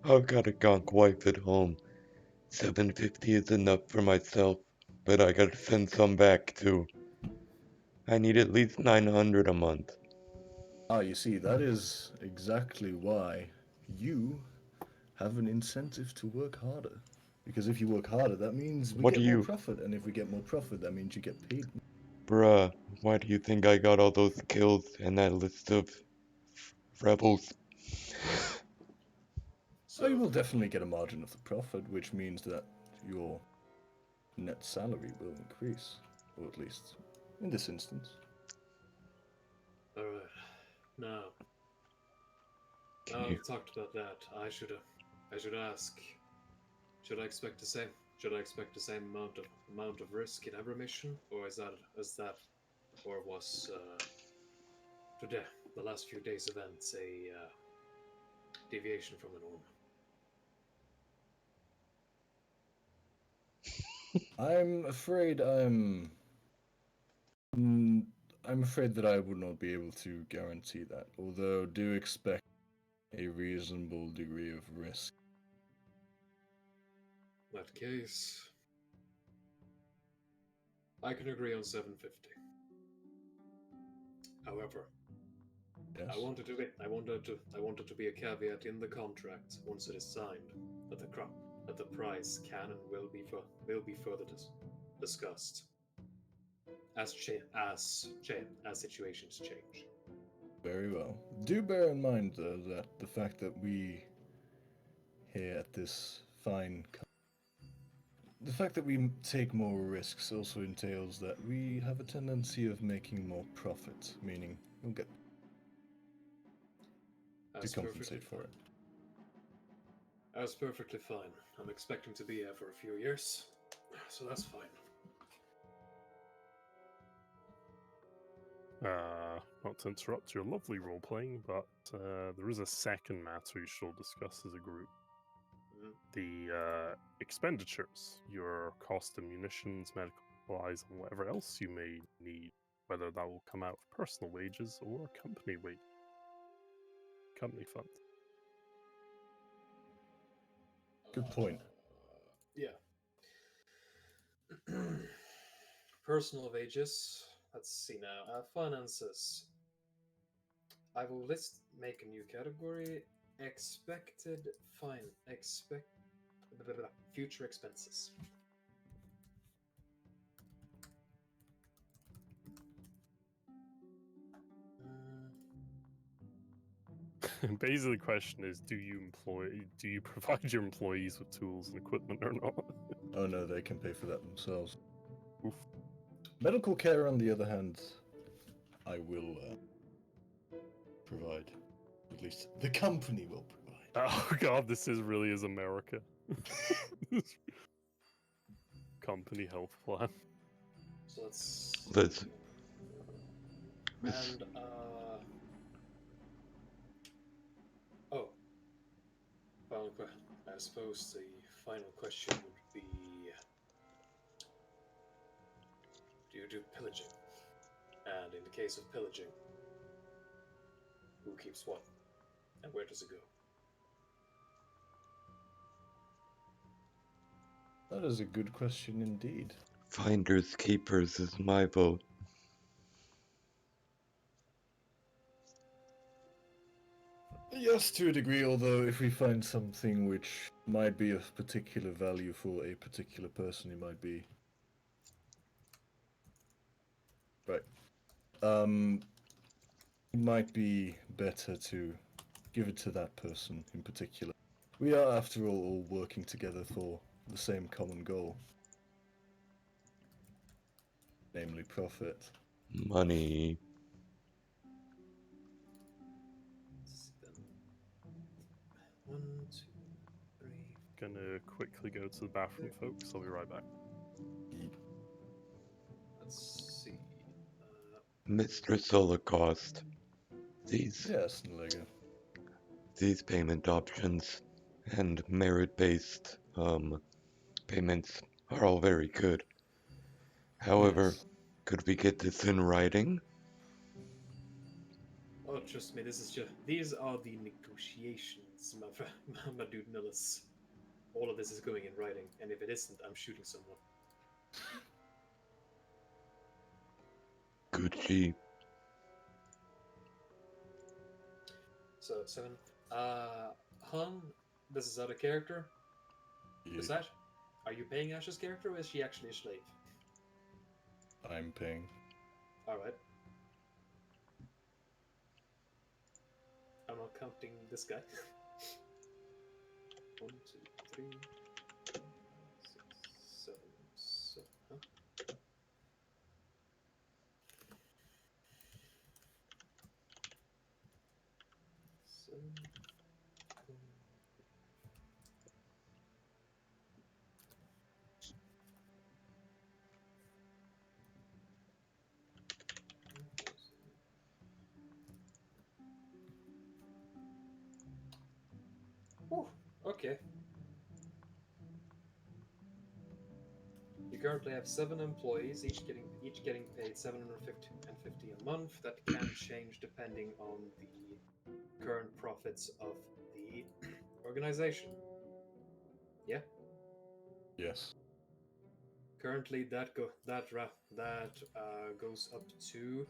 I've got a gonk wife at home. 750 is enough for myself, but I gotta send some back too. I need at least 900 a month. Ah, you see, that is exactly why you have an incentive to work harder. Because if you work harder, that means we What get do more you- profit, and if we get more profit, that means you get paid. Bruh, why do you think I got all those kills and that list of rebels? So you will definitely get a margin of the profit, which means that your net salary will increase, or at least in this instance. Alright. Now Can you... we've talked about that, I should ask. Should I expect the same amount of risk in every mission, or was today, the last few days' events, a deviation from the norm? I'm afraid I'm afraid that I would not be able to guarantee that, although do expect a reasonable degree of risk. In that case, I can agree on 750. However, Yes. I wanted to be a caveat in the contract once it is signed that the price can and will be further discussed as situations change. Very well. Do bear in mind, though, that the fact that we here at this the fact that we take more risks also entails that we have a tendency of making more profit, meaning we'll get to That's compensate perfectly for it. fine. That's perfectly fine. I'm expecting to be here for a few years, so that's fine. Not to interrupt your lovely role playing, but there is a second matter you shall discuss as a group. Mhm. The expenditures, your cost of munitions, medical supplies, and whatever else you may need, whether that will come out of personal wages or company funds. Good point. Yeah. Personal wages. Let's see now. Finances. I will make a new category. Future expenses. Basically, the question is: do you provide your employees with tools and equipment or not? Oh no, they can pay for that themselves. Oof. Medical care, on the other hand, I will provide. At least the company will provide. Oh god, this really is America. Company health plan. So let's. Let's... And oh, I suppose the final question would be: do you do pillaging? And in the case of pillaging, who keeps what, and where does it go? That is a good question indeed. Finders keepers is my vote. Yes, to a degree, although if we find something which might be of particular value for a particular person, it might be. Right. It might be better to give it to that person in particular. We are, after all working together for the same common goal. Namely profit. Money. Then 1, 2, 3. Gonna quickly go to the bathroom, folks. I'll be right back. Let's see. Mr. Holocaust. These Yes, Nalega. these payment options and merit-based payments are all very good. However, Yes. could we get this in writing? Oh, trust me, these are the negotiations, my dude Nillis. All of this is going in writing, and if it isn't, I'm shooting someone. Gucci. So 7. Han, this is out of character. Is that? Are you paying Ash's character, or is she actually a slave? I'm paying. All right. I'm not counting this guy. 1, 2, 3, 6, 7, 7. Huh? Seven. Whew, okay. You currently have 7 employees, each getting paid 750 a month. That can change depending on the current profits of the organization. Yeah. Yes. Currently, that goes up to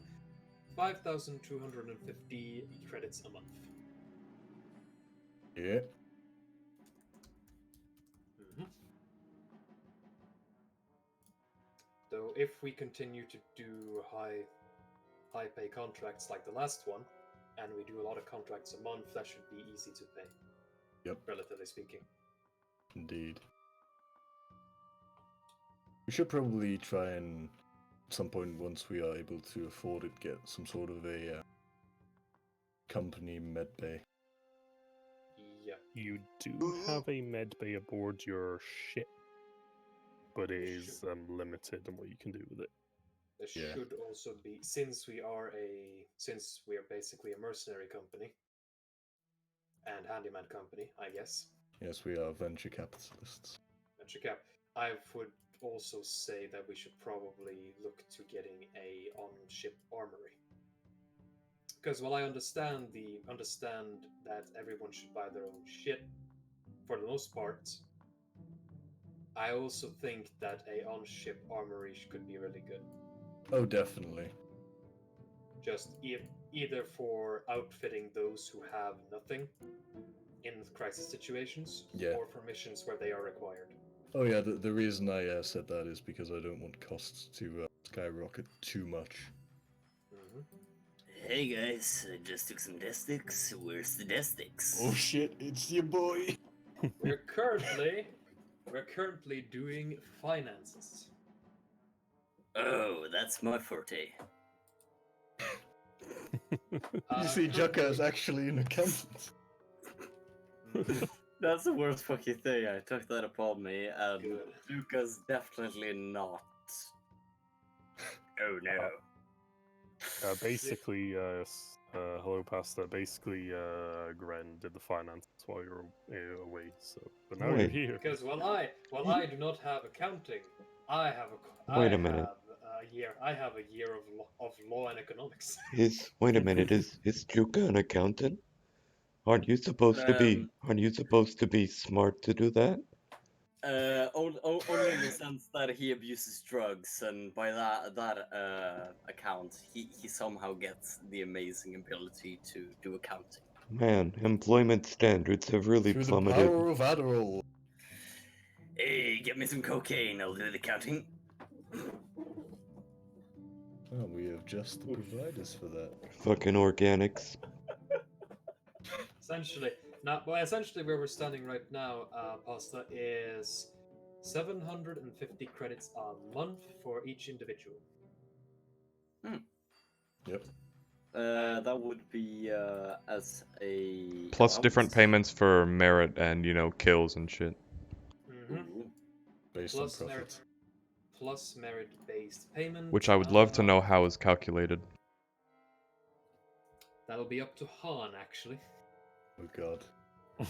5,250 credits a month. Yeah. Though, if we continue to do high pay contracts like the last one, and we do a lot of contracts a month, that should be easy to pay. Yep. Relatively speaking. Indeed. We should probably try and, at some point, once we are able to afford it, get some sort of a company medbay. Yeah. You do have a med bay aboard your ship, but it is limited in what you can do with it. There Yeah. should also be, since we are basically a mercenary company and handyman company, I guess. Yes, we are venture capitalists. Venture cap. I would also say that we should probably look to getting a on-ship armory. Because while I understand that everyone should buy their own shit for the most part, I also think that a on-ship armory could be really good. Oh, definitely. Just either for outfitting those who have nothing in crisis situations, Yeah. or for missions where they are required. Oh yeah, the reason I said that is because I don't want costs to skyrocket too much. Mm-hmm. Hey guys, I just took some destics. Where's the destics? Oh shit, it's your boy! We're currently doing finances. Oh, that's my forte. You see, Jukka is actually an accountant. That's the worst fucking thing. I took that upon me, and Good. Luca's definitely not. Oh no. Basically, hello, Pasta. Basically, Gren did the finance while you were away. So, but now you're Wait. here. Because while I do not have accounting, I have Wait a minute. I have a year of law and economics. Wait a minute, is Juka an accountant? Aren't you supposed to be smart to do that? Only in the sense that he abuses drugs, and by that account, he somehow gets the amazing ability to do accounting. Man, employment standards have really Through the plummeted. power of Adderall. Hey, get me some cocaine. I'll do the counting. Well, we have just the providers for that. Fucking organics. Essentially, essentially where we're standing right now, Pasta, is 750 credits a month for each individual. Yep. That would be as a Plus different allowance? payments for merit and, you know, kills and shit. Mm-hmm. Ooh. Based Plus on merit, profit. plus merit-based payment. Which I would love to know how is calculated. That'll be up to Han, actually. Oh god. No,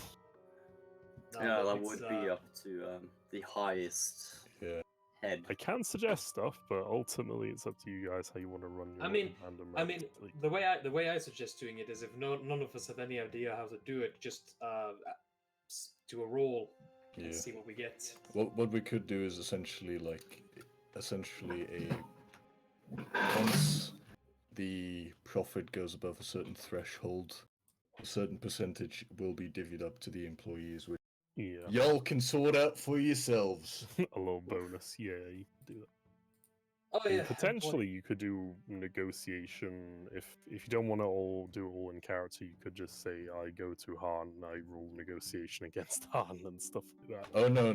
Yeah, but that would be up to the highest Yeah. head. I can suggest stuff, but ultimately it's up to you guys how you want to run your I mean, random I mean, rounds. the way I suggest doing it is if none of us have any idea how to do it, just do a roll and Yeah. see what we get. What we could do is essentially once the profit goes above a certain threshold, a certain percentage will be divvied up to the employees, which Yeah, y'all can sort out for yourselves. a little bonus. Yeah, you can do that. Oh I mean, yeah, potentially you could do negotiation if you don't want to do it all in character. You could just say I go to Han and I roll negotiation against Han and stuff like Oh no,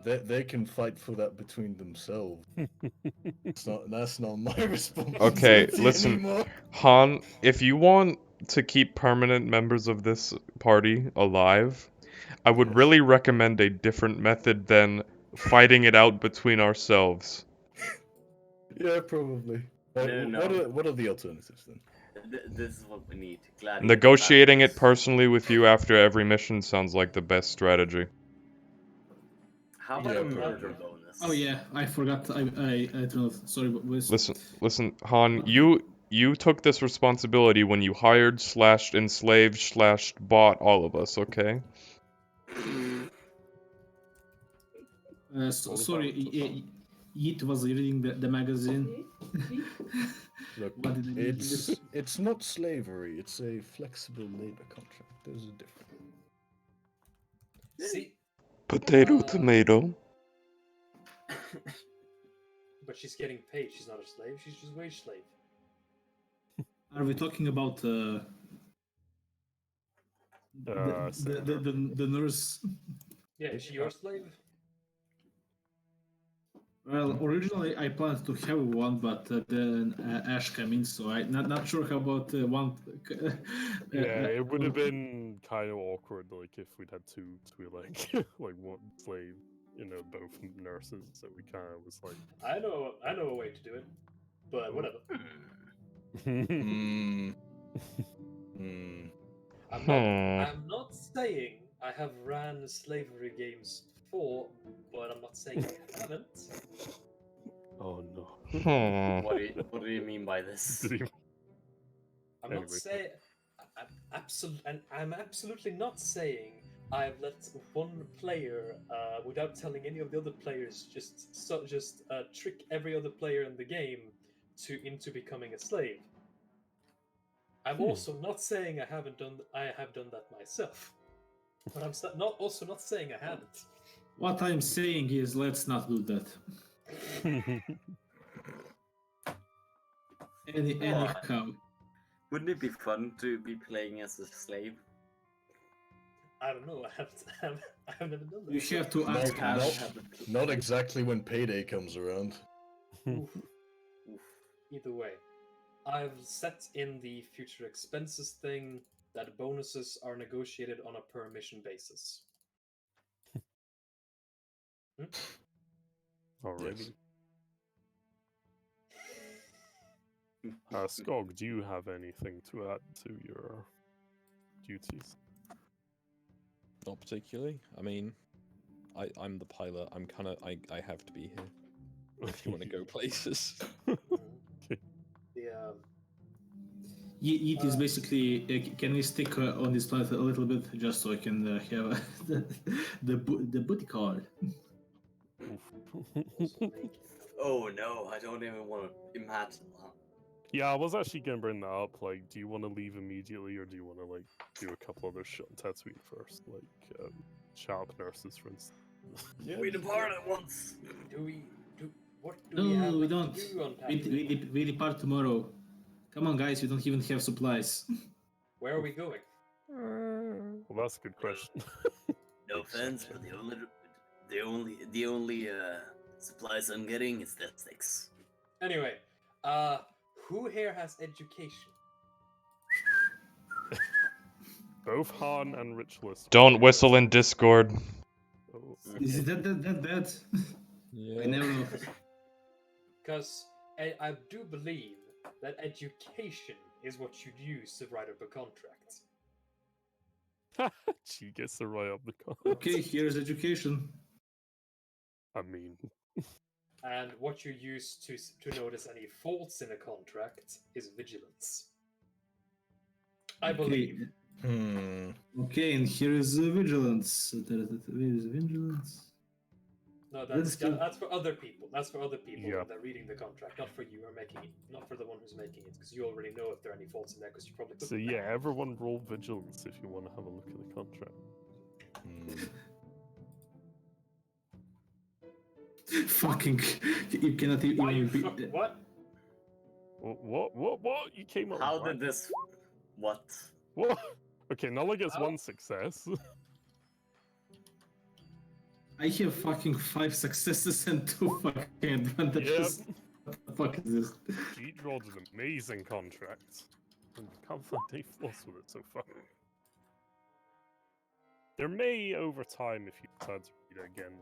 they can fight for that between themselves. that. That's not my responsibility Okay, listen, anymore. Han, if you want to keep permanent members of this party alive, I would Yes. really recommend a different method than fighting it out between ourselves. Yeah, probably. No. What are the alternatives then? This is what we need. Gladiator Negotiating it battles. personally with you after every mission sounds like the best strategy. How about Yeah, a murder probably. bonus? Oh yeah, I forgot. I don't know. Sorry, but Listen, Han, you took this responsibility when you hired, slashed, enslaved, slashed, bought all of us, okay? was sorry, that? Yeet was reading the magazine. Look, What did I mean here? it's not slavery. It's a flexible labor contract. There's a difference. see, Potato, tomato. but she's getting paid. She's not a slave. She's just a wage slave. Are we talking about the nurse? Yeah, is she your slave? Well, originally I planned to have one, but then Ash came in, so I'm not sure how about one. Yeah, it would have been kind of awkward, like if we'd had two like like one slave, both nurses. So we kind of was like, I know a way to do it, but whatever. Hmm. I'm not saying I have ran slavery games before, but I'm not saying I haven't. Oh no. What do you mean by this? I'm Anyway. not saying. I'm absolutely not saying I've let one player, without telling any of the other players, just trick every other player in the game into becoming a slave. I'm also not saying I have done that myself, but I'm also not saying I haven't. What I'm saying is, let's not do that. Anyhow. Wouldn't it be fun to be playing as a slave? I don't know. I've never done that. You have to ask Ash. Not exactly when payday comes around. Oof. Either way, I've set in the future expenses thing that bonuses are negotiated on a per mission basis. Alrighty. Skog, do you have anything to add to your duties? Not particularly. I mean, I'm the pilot. I'm kind of I have to be here if you want to go places. It is basically. Can we stick on this planet a little bit, just so I can have the booty call? Oh no, I don't even want to imagine that. Yeah, I was actually gonna bring that up. Like, do you want to leave immediately, or do you want to like do a couple other shit on Tatooine first, like shout up nurses, for instance? We depart at once. What do we have No, we left don't. to do on We, Tatooine? we depart tomorrow. Come on, guys. We don't even have supplies. Where are we going? Well, that's a good question. No offense, but the only supplies I'm getting is death sticks. Anyway, who here has education? Both Han and Ritualist. Don't whistle in Discord. Oh. Is it that bad? Yeah. I never know. Because I do believe that education is what you'd use to write up a contract. She gets to write up the contract. Okay, here's education. I mean, And what you use to notice any faults in a contract is vigilance. I believe. Okay, and here is vigilance. Where is vigilance? No, Let's that's for other people. That's for other people Yeah. when they're reading the contract, not for you or making it, not for the one who's making it, because you already know if there are any faults in there, because you probably put so them yeah, there. everyone roll vigilance if you want to have a look at the contract. Fucking, you cannot even. Why you be- what? What? You came up. How with did that? this? What? What? Okay, Nala gets How? one success. I have fucking 5 successes and 2 fucking advantages. What the fuck is this? Jeet rolled an amazing contract. And can't find any flaws with it so far. There may, over time, if you decide to read it again,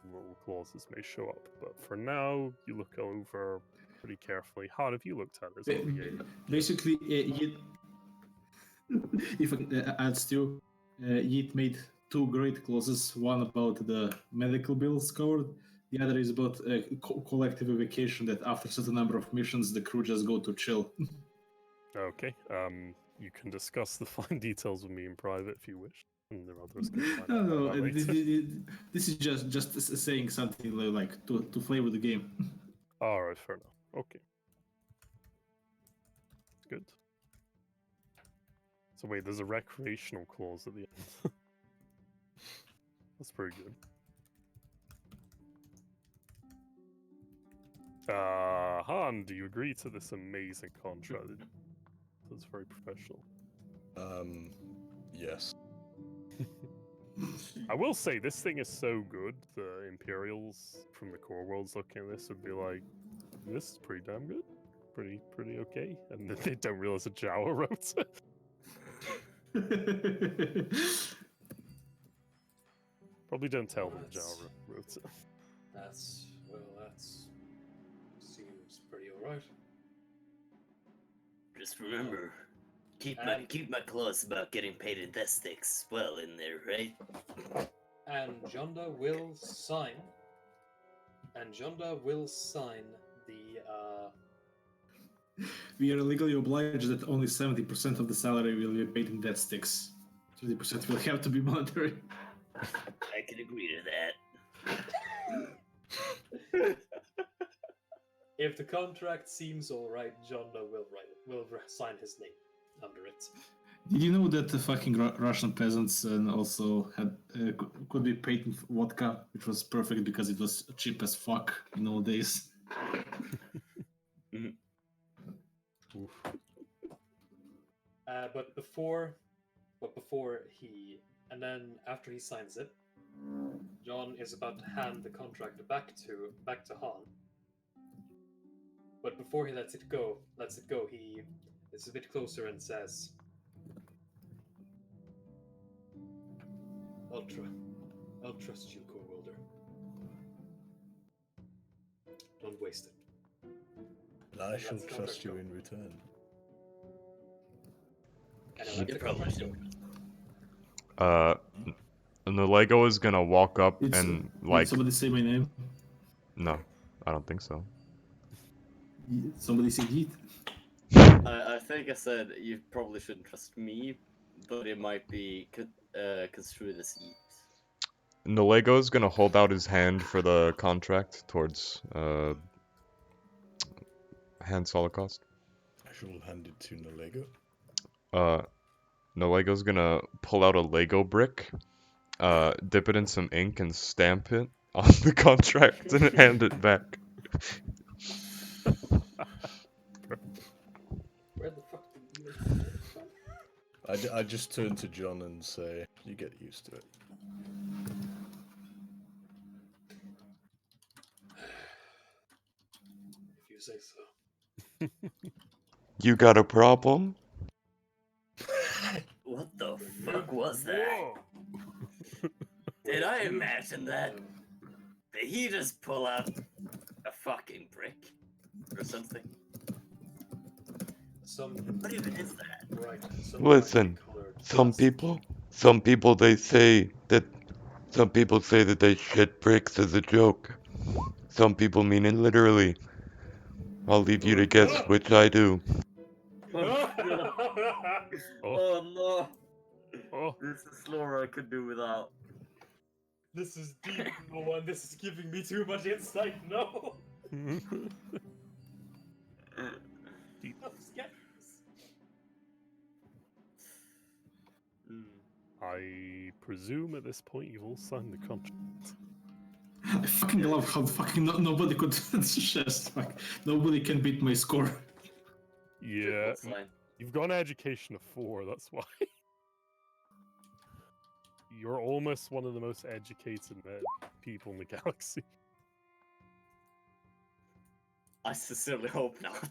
little clauses may show up. But for now, you look over pretty carefully. How have you looked at it? as well, yeah? Basically, if I can add Stu, Yeet made 2 great clauses. One about the medical bills covered. The other is about collective evacuation. That after a certain number of missions, the crew just go to chill. Okay. You can discuss the fine details with me in private if you wish, and the others can find No, out no, about that later. this is just saying something like to flavor the game. All right, fair enough. Okay. Good. So wait, there's a recreational clause at the end. That's pretty good. Han, do you agree to this amazing contract? That's very professional. Yes. I will say this thing is so good. The Imperials from the core worlds looking at this would be like, "This is pretty damn good, pretty okay," and then they don't realize a Jawa wrote it. Probably don't tell them Jawa wrote it. That seems pretty alright. Just remember, keep my clause about getting paid in death sticks well in there, right? And Jonda will sign. the. We are legally obliged that only 70% of the salary will be paid in death sticks. 30% will have to be monetary. I can agree to that. If the contract seems alright, Jonda will sign his name under it. Did you know that the fucking Russian peasants also had could be paid in vodka, which was perfect because it was cheap as fuck in old days. But before he, and then after he signs it, John is about to hand the contract back to Han. But before he lets it go, he is a bit closer and says, I'll trust you, Core Welder. Don't waste it. And I shall trust you in return. And I let the contract go. And the Lego is gonna walk up and like. Did somebody say my name? No, I don't think so. Somebody said Yeet. I think I said you probably shouldn't trust me, but it might be construed as Yeet. And the Lego is gonna hold out his hand for the contract towards Hans Holocaust. I shall hand it to Nalego. Nalego's gonna pull out a Lego brick, dip it in some ink and stamp it on the contract and hand it back. Where the fuck did you even get it from? I just turn to John and say, you get used to it. If you say so. You got a problem? What the fuck was that? Did I imagine that? Did he just pull out a fucking brick or something? What even is that? Right. Listen, some people say that they shit bricks as a joke. Some people mean it literally. I'll leave you to guess which I do. Oh no! Oh. This is slower I could do without. This is deep, no one. This is giving me too much insight. No. I'm scared. I presume at this point you've all signed the contract. I fucking love how fucking nobody could just like nobody can beat my score. Yeah, you've got an education of 4, that's why. You're almost one of the most educated people in the galaxy. I sincerely hope not.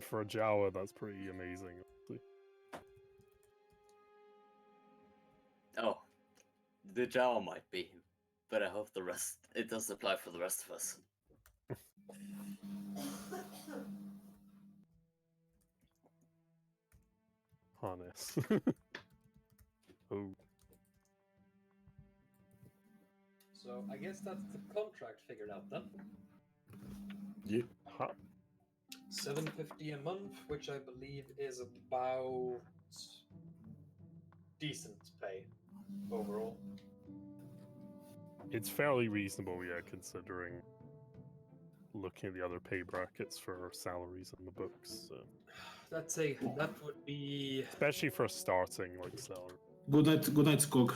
For a Jawa, that's pretty amazing. Honestly. Oh, the Jawa might be, but I hope it does apply for the rest of us. Harness. Oh. So I guess that's the contract figured out then. Yeah. Huh. $750 a month, which I believe is about decent pay overall. It's fairly reasonable, yeah, considering looking at the other pay brackets for salaries in the books. So. That would be especially for a starting like salary. Good night, Skog.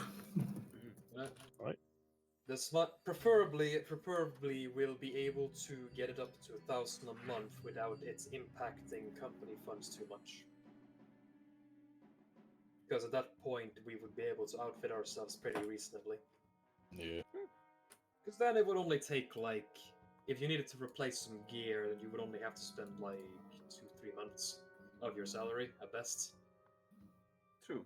Right. The smart, preferably we'll be able to get it up to 1,000 a month without it impacting company funds too much. Because at that point we would be able to outfit ourselves pretty reasonably. Yeah. Because then it would only take like, if you needed to replace some gear, you would only have to spend like 2-3 months of your salary at best. True.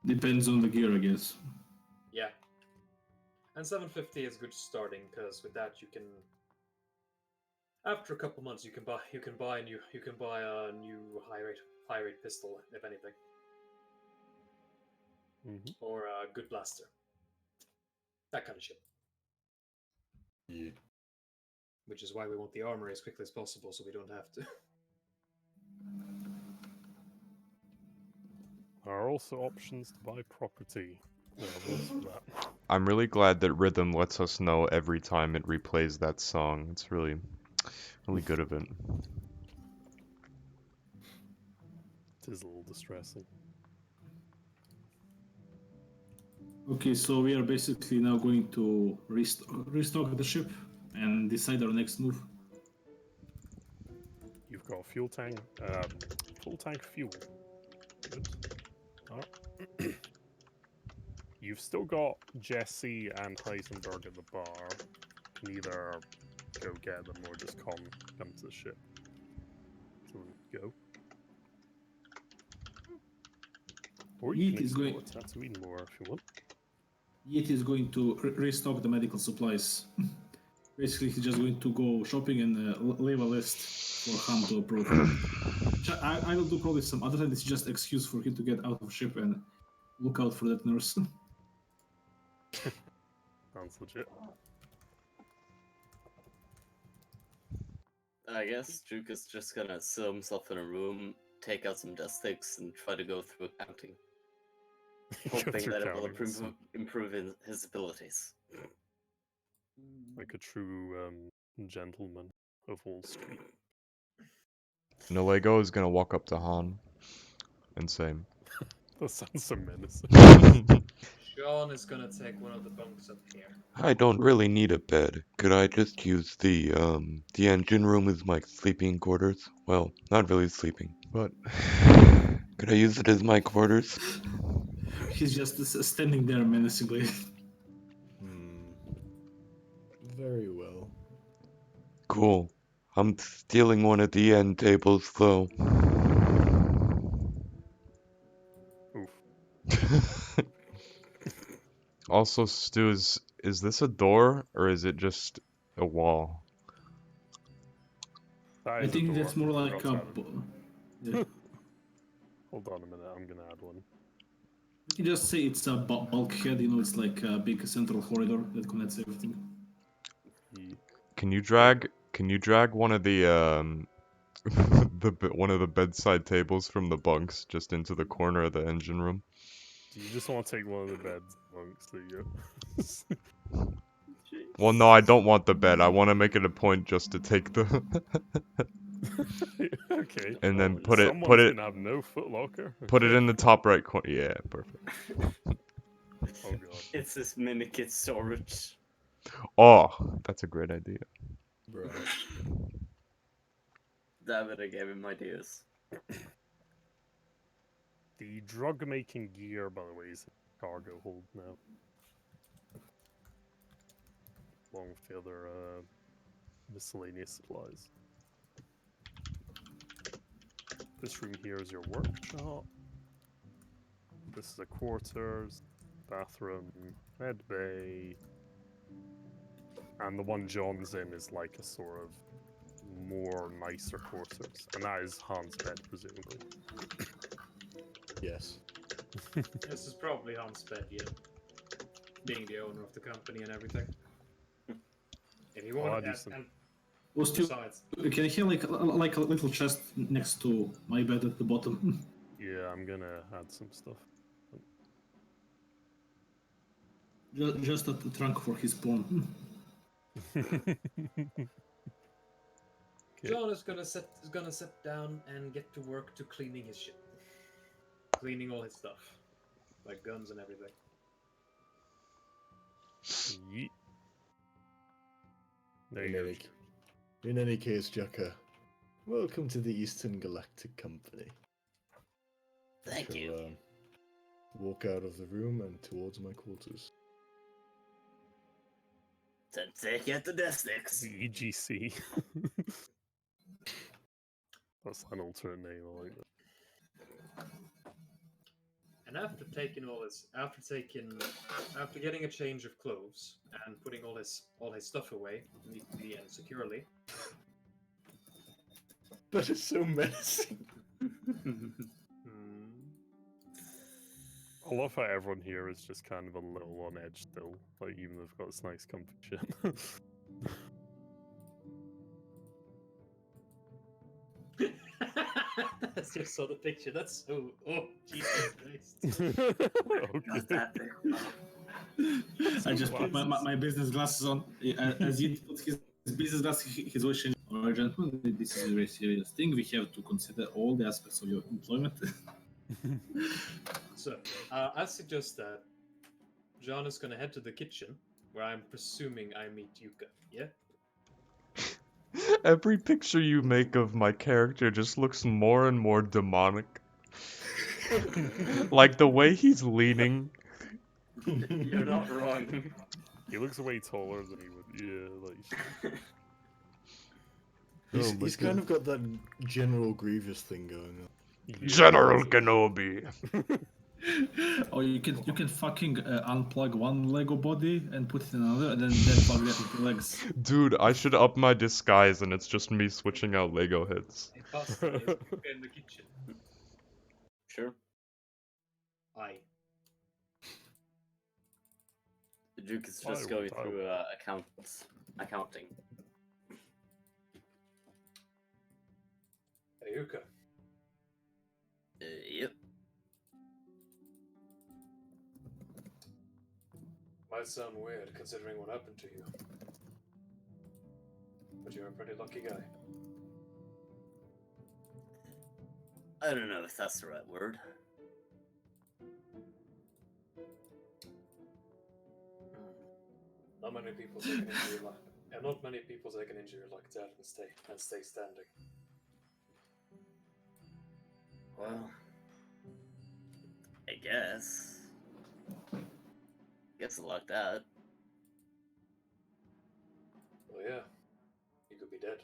Depends on the gear, I guess. Yeah. And 750 is good starting, because with that you can, after a couple months, you can buy a new high rate pistol, if anything, or a good blaster, that kind of shit. Yeah. Which is why we want the armor as quickly as possible, so we don't have to. There are also options to buy property. For that. I'm really glad that Rhythm lets us know every time it replays that song. It's really good of it. It is a little distressing. Okay, so we are basically now going to restock the ship and decide our next move. You've got fuel tank, full tank fuel. Good. Alright. You've still got Jesse and Heisenberg at the bar. You can either go get them or just come to the ship. So go. Or you can explore Tatooine more if you want. Yeet is going to restock the medical supplies. Basically, he's just going to go shopping and leave a list for Han to approve. I will do probably some other time. It's just excuse for him to get out of ship and look out for that nurse. Sounds legit. I guess Duke is just gonna sit himself in a room, take out some dust sticks, and try to go through accounting. Hoping that it will improve his abilities. Like a true gentleman of Wall Street. Nalego is gonna walk up to Han and say, That sounds so menacing. Sean is gonna take one of the bunks up here. I don't really need a bed. Could I just use the engine room as my sleeping quarters? Well, not really sleeping. but Could I use it as my quarters? He's just standing there menacingly. Very well. Cool. I'm stealing one of the end tables, though. Also, Stu, is this a door or is it just a wall? I think that's more like a. Yeah. Hold on a minute, I'm gonna add one. You can just say it's a bulkhead, you know, it's like a big central corridor that connects everything. Can you drag one of the one of the bedside tables from the bunks just into the corner of the engine room? Do you just want to take one of the beds bunks that you Well, no, I don't want the bed. I want to make it a point just to take the Okay. and then well, put it someone's gonna have no footlocker. put it in the top right corner. Yeah, perfect. Oh god. It's this mini-kit storage. Oh, that's a great idea. Bro. David, I gave him ideas. The drug making gear, by the way, is a cargo hold now. Along with the other miscellaneous supplies. This room here is your workshop. This is a quarters, bathroom, med bay. And the one John's in is like a sort of more nicer quarters. And that is Han's bed, presumably. Yes. This is probably Hans' bed, yeah. Being the owner of the company and everything. If you want to and besides, can I hear like a little chest next to my bed at the bottom? Yeah, I'm gonna add some stuff. Just a trunk for his pawn. John is gonna sit down and get to work to cleaning his shit. Cleaning all his stuff. Like guns and everything. Yeet. There In you any, in any case, Jaka, welcome to the Eastern Galactic Company. Thank you. Walk out of the room and towards my quarters. Take out the death sticks. The EGC. That's an alternate name, I like that. And after getting a change of clothes and putting all his stuff away neatly and securely. That is so menacing. I love how everyone here is just kind of a little on edge still, like even though they've got this nice comfy shit. I just saw the picture. That's so. Oh, Jesus Christ. I just put my business glasses on. As he put his business glasses, his voice changed. Alright, gentlemen, this is a very serious thing. We have to consider all the aspects of your employment. So, I suggest that John is going to head to the kitchen, where I'm presuming I meet Yuka, yeah? Every picture you make of my character just looks more and more demonic. Like the way he's leaning. You're not wrong. He looks way taller than he would. Yeah, like. He's kind of got that General Grievous thing going on. General Kenobi. Or you can fucking unplug one Lego body and put it in another, and then plug that into legs. Dude, I should up my disguise and it's just me switching out Lego heads. Hey, Pastor, is Yuka in the kitchen? Sure. Aye. The Duke is just going through accounting. Hey, Yuka. Yep. Might sound weird considering what happened to you. you're a pretty lucky guy. I don't know if that's the right word. Not many people take an injury like, and not many people take an injury like that and stay standing. Well, I guess. Guess like that. Well, yeah, you could be dead.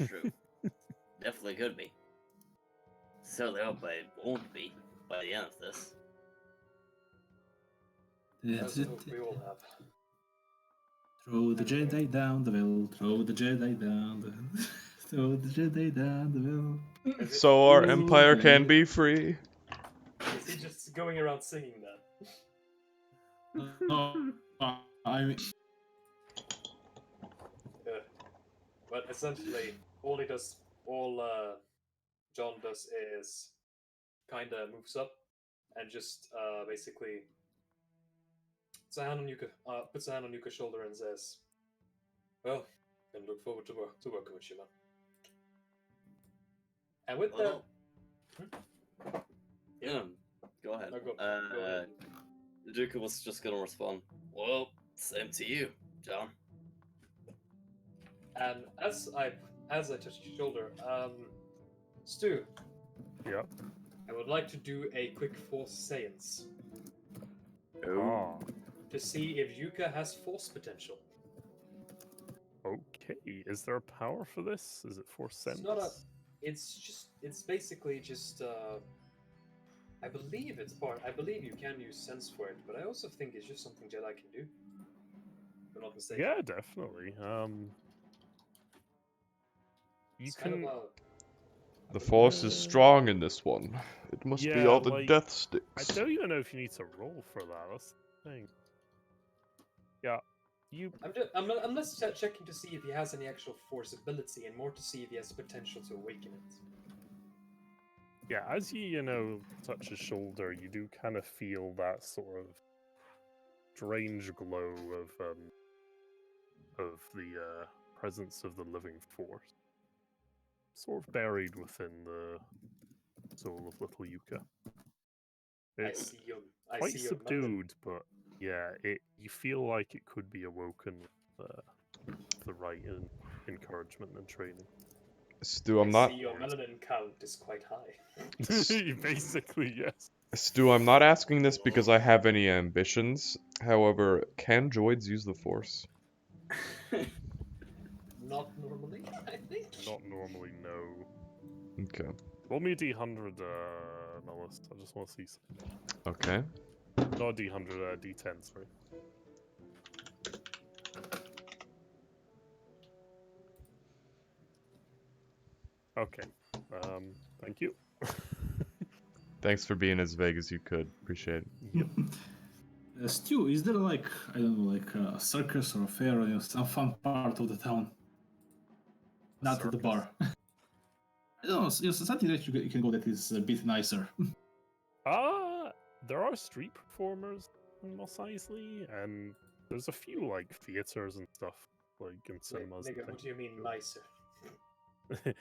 True. Definitely could be. Certainly hope I won't be by the end of this. That's a hope we all have. Throw the Jedi down the well. Throw the Jedi down the throw the Jedi down the well. So our empire can be free. Is he just going around singing that? No, I mean, Yeah. But essentially, all John does is kind of moves up and just basically puts a hand on Yuka's shoulder and says, "Well, can look forward to working with you, man." And with that, Yeah, go ahead. No, go ahead. Duka was just gonna respond, well, same to you, John. and as I touch your shoulder, Stu, Yeah. I would like to do a quick force seance Ah. to see if Yuka has force potential. Okay. Is there a power for this? Is it force sense? It's not a. It's basically just. I believe it's part. I believe you can use sense for it, but I also think it's just something Jedi can do. If I'm not mistaken. Yeah, definitely. You It's kind can. of The force is strong in this one. It must be Yeah, all the like, death I sticks. don't even know if you need to roll for that. That's the thing. Yeah, you. I'm less checking to see if he has any actual force ability, and more to see if he has potential to awaken it. Yeah, as you touch his shoulder, you do kind of feel that sort of strange glow of the presence of the living force, sort of buried within the soul of little Yuka. It's quite see your subdued, but yeah, you feel like it could be awoken with the right encouragement and training. Stu, I'm not. See your melanin count is quite high. Basically, yes. Stu, I'm not asking this because I have any ambitions. However, can droids use the force? Not normally, I think. Not normally, no. Okay. Roll me a D100, Nullis. I just want to see something. Okay. Not a D100, D10, sorry. Okay. Thank you. Thanks for being as vague as you could. Appreciate it. Yep. Stu, is there like, I don't know, like a circus or a fair or some fun part of the town? Not the bar. I don't know, something that you can go that is a bit nicer. There are street performers in Mos Eisley, and there's a few like theaters and stuff, like in cinemas. Nigga, what do you mean nicer?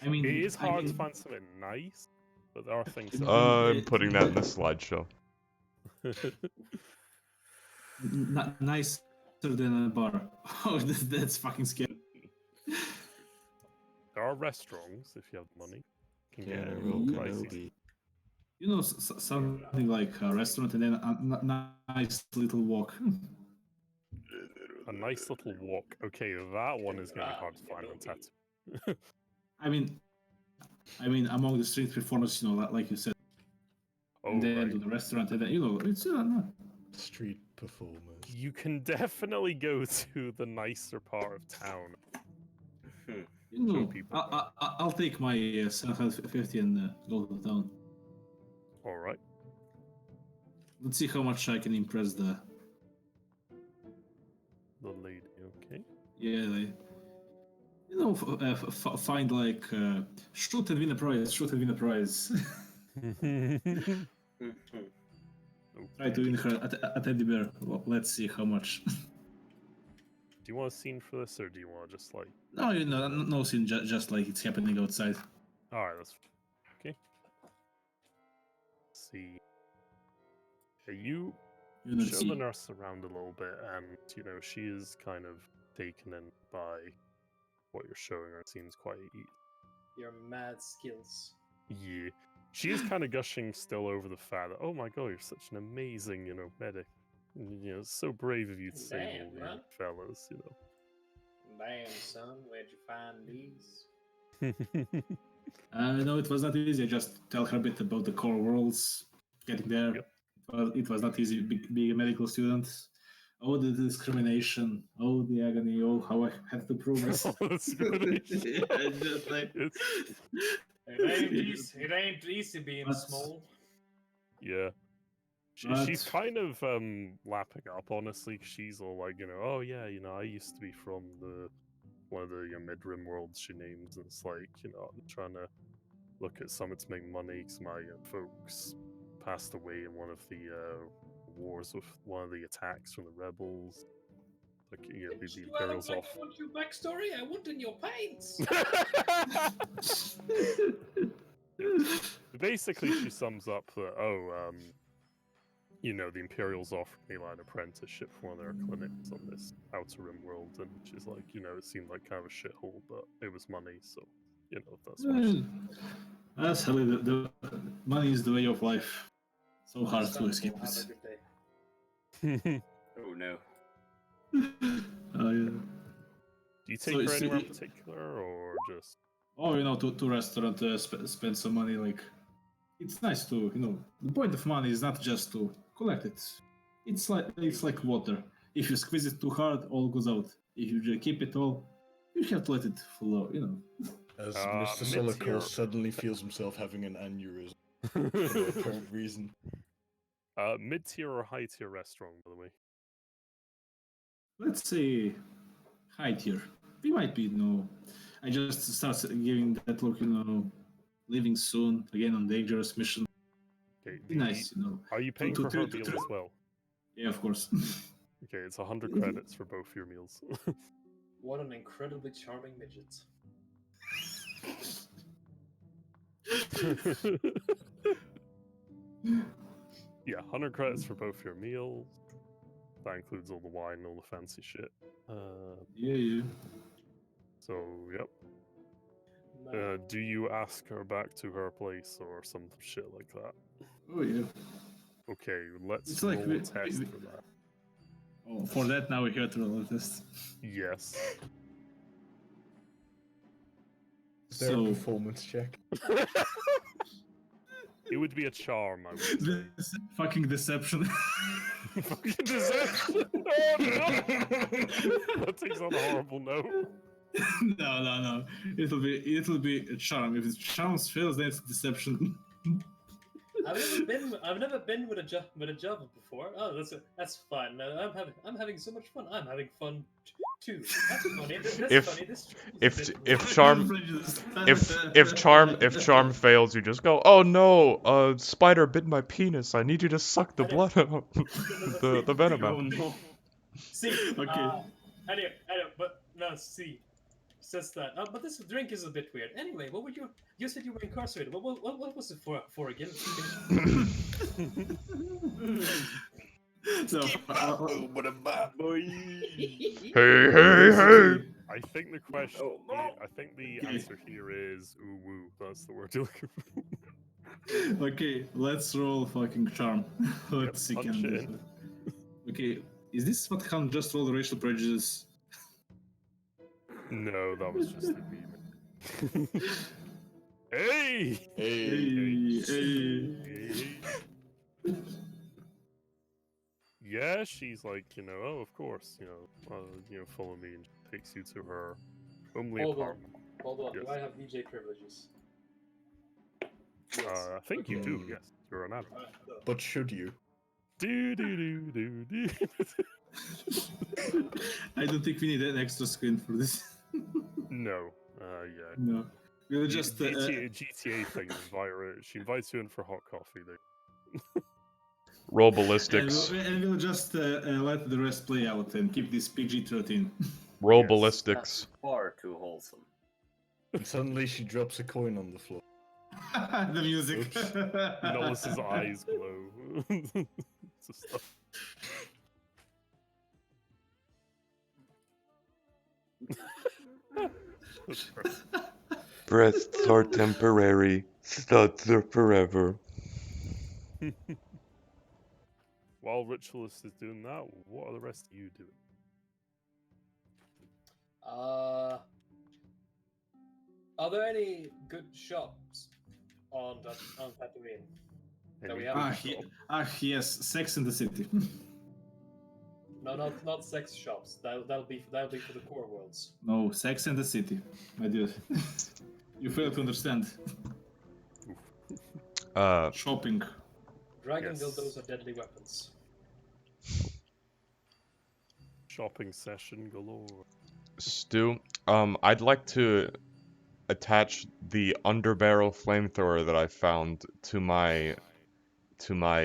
I mean, it is hard to find something nice, but there are things. I'm putting that in the slideshow. Not nicer than a bar. Oh, that's fucking scary. There are restaurants if you have money. Can Yeah, get real pricey. Kenobi. You know, something like a restaurant and then a nice little walk. A nice little walk. Okay, that one is going to be hard to find on Tatooine. I mean, among the street performers, like you said, and then to the restaurant, and then it's not street performers. You can definitely go to the nicer part of town. I'll take my 750 and go to town. All right. Let's see how much I can impress the lady. Okay. Yeah, find like shoot and win a prize. Shoot and win a prize. Try to win her a teddy bear. Well, let's see how much. you want a scene for this, or do you want to just like? No, no scene, just like it's happening outside. All right, that's okay. Let's see. You You know, show see. the nurse around a little bit, and she is kind of taken in by what you're showing her. It seems quite Your mad skills. yeah. She is kind of gushing still over the fact that, oh my god, you're such an amazing, medic. It's so brave of you to save all Damn, the man. fellas, Damn, son, where'd you find these? No, it was not easy. I just tell her a bit about the core worlds, getting there. Yep. Well, it was not easy being a medical student. Oh, the discrimination. Oh, the agony. Oh, how I had to prove this. Oh, that's good. Yeah, just like... It ain't easy being But- small. Yeah. She's But- kind of lapping up, honestly. 'Cause she's all like, oh yeah, I used to be from one of the mid-rim worlds she names, and it's like, I'm trying to look at Summit to make money because my folks passed away in one of the wars with one of the attacks from the rebels. Like, the Imperials off. I want your backstory. I want in your paints. Basically, she sums up that, the Imperials offered me an apprenticeship for one of their clinics on this Outer Rim world, and she's like, it seemed like kind of a shithole, but it was money, so, that's what she... That's how the money is the way of life. So hard to escape Have a it. good day. Oh no. Oh yeah. Do you So take her it's- anywhere in particular, or just... Oh, to restaurant, spend some money. Like, it's nice to, the point of money is not just to collect it. It's like water. If you squeeze it too hard, all goes out. If you just keep it all, you have to let it flow. As Ah, Mr. mid-tier. Solokor suddenly feels himself having an aneurysm for no apparent reason. Mid-tier or high-tier restaurant, by the way? Let's say high tier. We might be, I just start giving that look, leaving soon, again on dangerous mission. Okay, Be nice, Are you paying to- for her to- meal to- as well? Yeah, of course. Okay, it's 100 credits for both your meals. What an incredibly charming midget. Yeah, 100 credits for both your meals. That includes all the wine and all the fancy shit. Yeah. So, yep. Do you ask her back to her place or some shit like that? Oh yeah. Okay, let's It's like roll we- a test we- for that. Oh, for that now we have to roll a test. Yes. Is there a So performance check? It would be a charm, I would say. this fucking deception. Fucking deception! Oh no! That takes on a horrible note. No. It'll be a charm. If the charms fails, then it's deception. I've never been with a Java before. Oh, that's fun. I'm having so much fun. I'm having fun too. That's funny. That's funny. This If charm fails, you just go, oh no, a spider bit my penis. I need you to suck the blood out, the venom out. no. See, Okay. Anyway, but no, see, says that. But this drink is a bit weird. Anyway, what were you? You said you were incarcerated. What was it for again? So, Hey. I think the question. Oh, no. I think the answer here is ooh woo. That's the word you're looking for. okay, let's roll fucking charm. Let's see. punch Can it this- in. Okay, is this what can just roll racial prejudice? No, that was just a meme. Hey! Hey. Yeah, she's like, oh, of course, follow me, and takes you to her homely Hold on. apartment. Hold on. Yes. Do I have DJ privileges? I think you do. Yes, you're an adult. But should you? Do do do do do. I don't think we need an extra screen for this. No. Yeah. No. We'll just. GTA thing invite her. She invites you in for hot coffee. They Roll And ballistics. we'll just let the rest play out and keep this PG-13. Roll Yes. ballistics. Far too wholesome. And suddenly she drops a coin on the floor. The music. Oops. Nollis's eyes glow. It's just stuff. That's perfect. Breasts are temporary, studs are forever. While Ritualist is doing that, what are the rest of you doing? Are there any good shops on Tatooine? That we Any have? good shop? Yes, Sex in the City. No, not sex shops. That'll be for the core worlds. No, Sex in the City, my dude. You fail to understand. Shopping. Dragon Yes. dildos are deadly weapons. Shopping session galore. Stu, I'd like to attach the underbarrel flamethrower that I found to my Your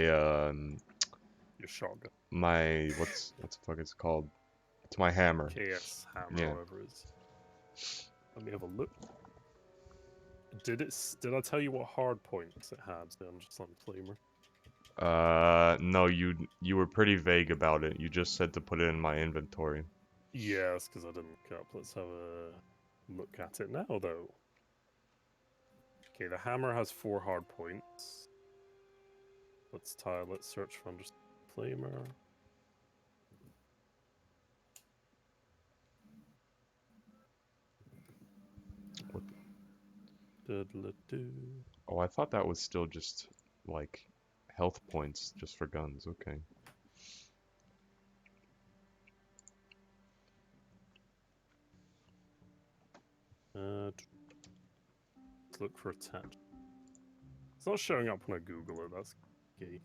shotgun. my what's the fuck it's called? To my hammer. KS hammer, Yeah. whatever it is. Let me have a look. Did I tell you what hard points it had on just on Flamer? No, you were pretty vague about it. You just said to put it in my inventory. Yeah, that's because I didn't look up. Let's have a look at it now, though. Okay, the hammer has 4 hard points. Let's search for under Flamer. What? Diddle-a-doo. Oh, I thought that was still just like health points just for guns. Okay. Let's look for attachment. It's not showing up when I Google it. That's gay.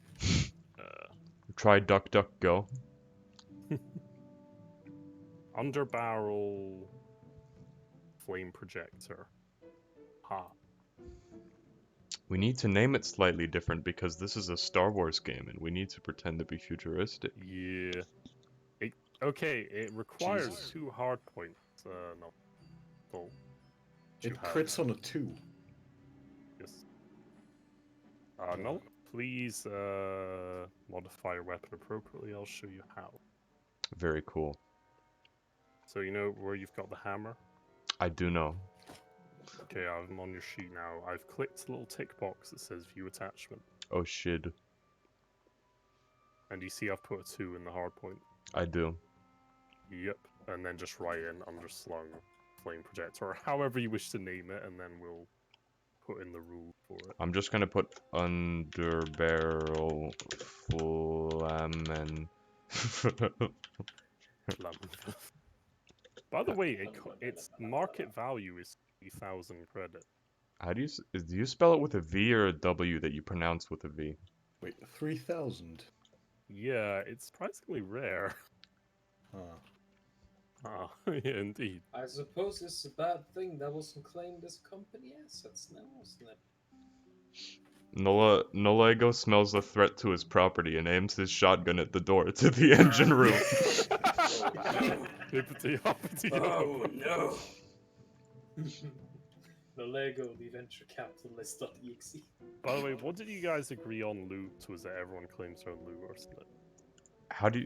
Try DuckDuckGo. Underbarrel flame projector. Ha. We need to name it slightly different because this is a Star Wars game and we need to pretend to be futuristic. Yeah. Okay, it requires Jesus. 2 hard points. No. Oh. It crits on a 2. Yes. No. Please modify your weapon appropriately. I'll show you how. Very cool. So you know where you've got the hammer? I do know. Okay, I'm on your sheet now. I've clicked the little tick box that says view attachment. Oh shit. And you see I've put a 2 in the hard point. I do. Yep. And then just write in underslung flame projector, or however you wish to name it, and then we'll put in the rule for it. I'm just gonna put underbarrel flamen. By the way, its market value is 3,000 credit. How do you spell it with a V or a W that you pronounce with a V? Wait, 3,000? Yeah, it's surprisingly rare. Ah. Yeah, indeed. I suppose it's a bad thing that wasn't claimed as company assets now, wasn't it? Nolego smells the threat to his property and aims his shotgun at the door to the engine room. Oh no! The Lego, the venture capitalist.exe. By the way, what did you guys agree on loot? Was that everyone claims their own loot or something? How do you...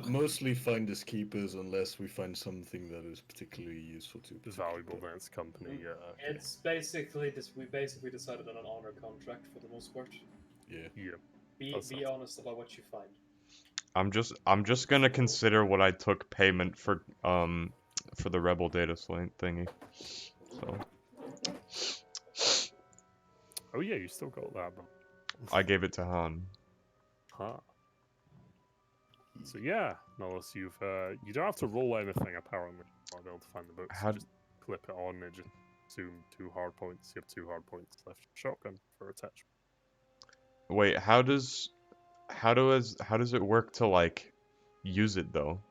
Mostly finders keepers unless we find something that is particularly useful to It's valuable to its company, yeah. It's basically we basically decided on an honor contract for the most part. Yeah. Yeah. Be honest about what you find. I'm just gonna consider what I took payment for the Rebel data slate thingy. So Oh yeah, you still got that, bro. I gave it to Han. Huh. So yeah, Nollis, you don't have to roll anything apparently. I'll be able to find the books. How- Just clip it on and just assume 2 hard points. You have 2 hard points left. Shotgun for attachment. Wait, how does it work to like use it though?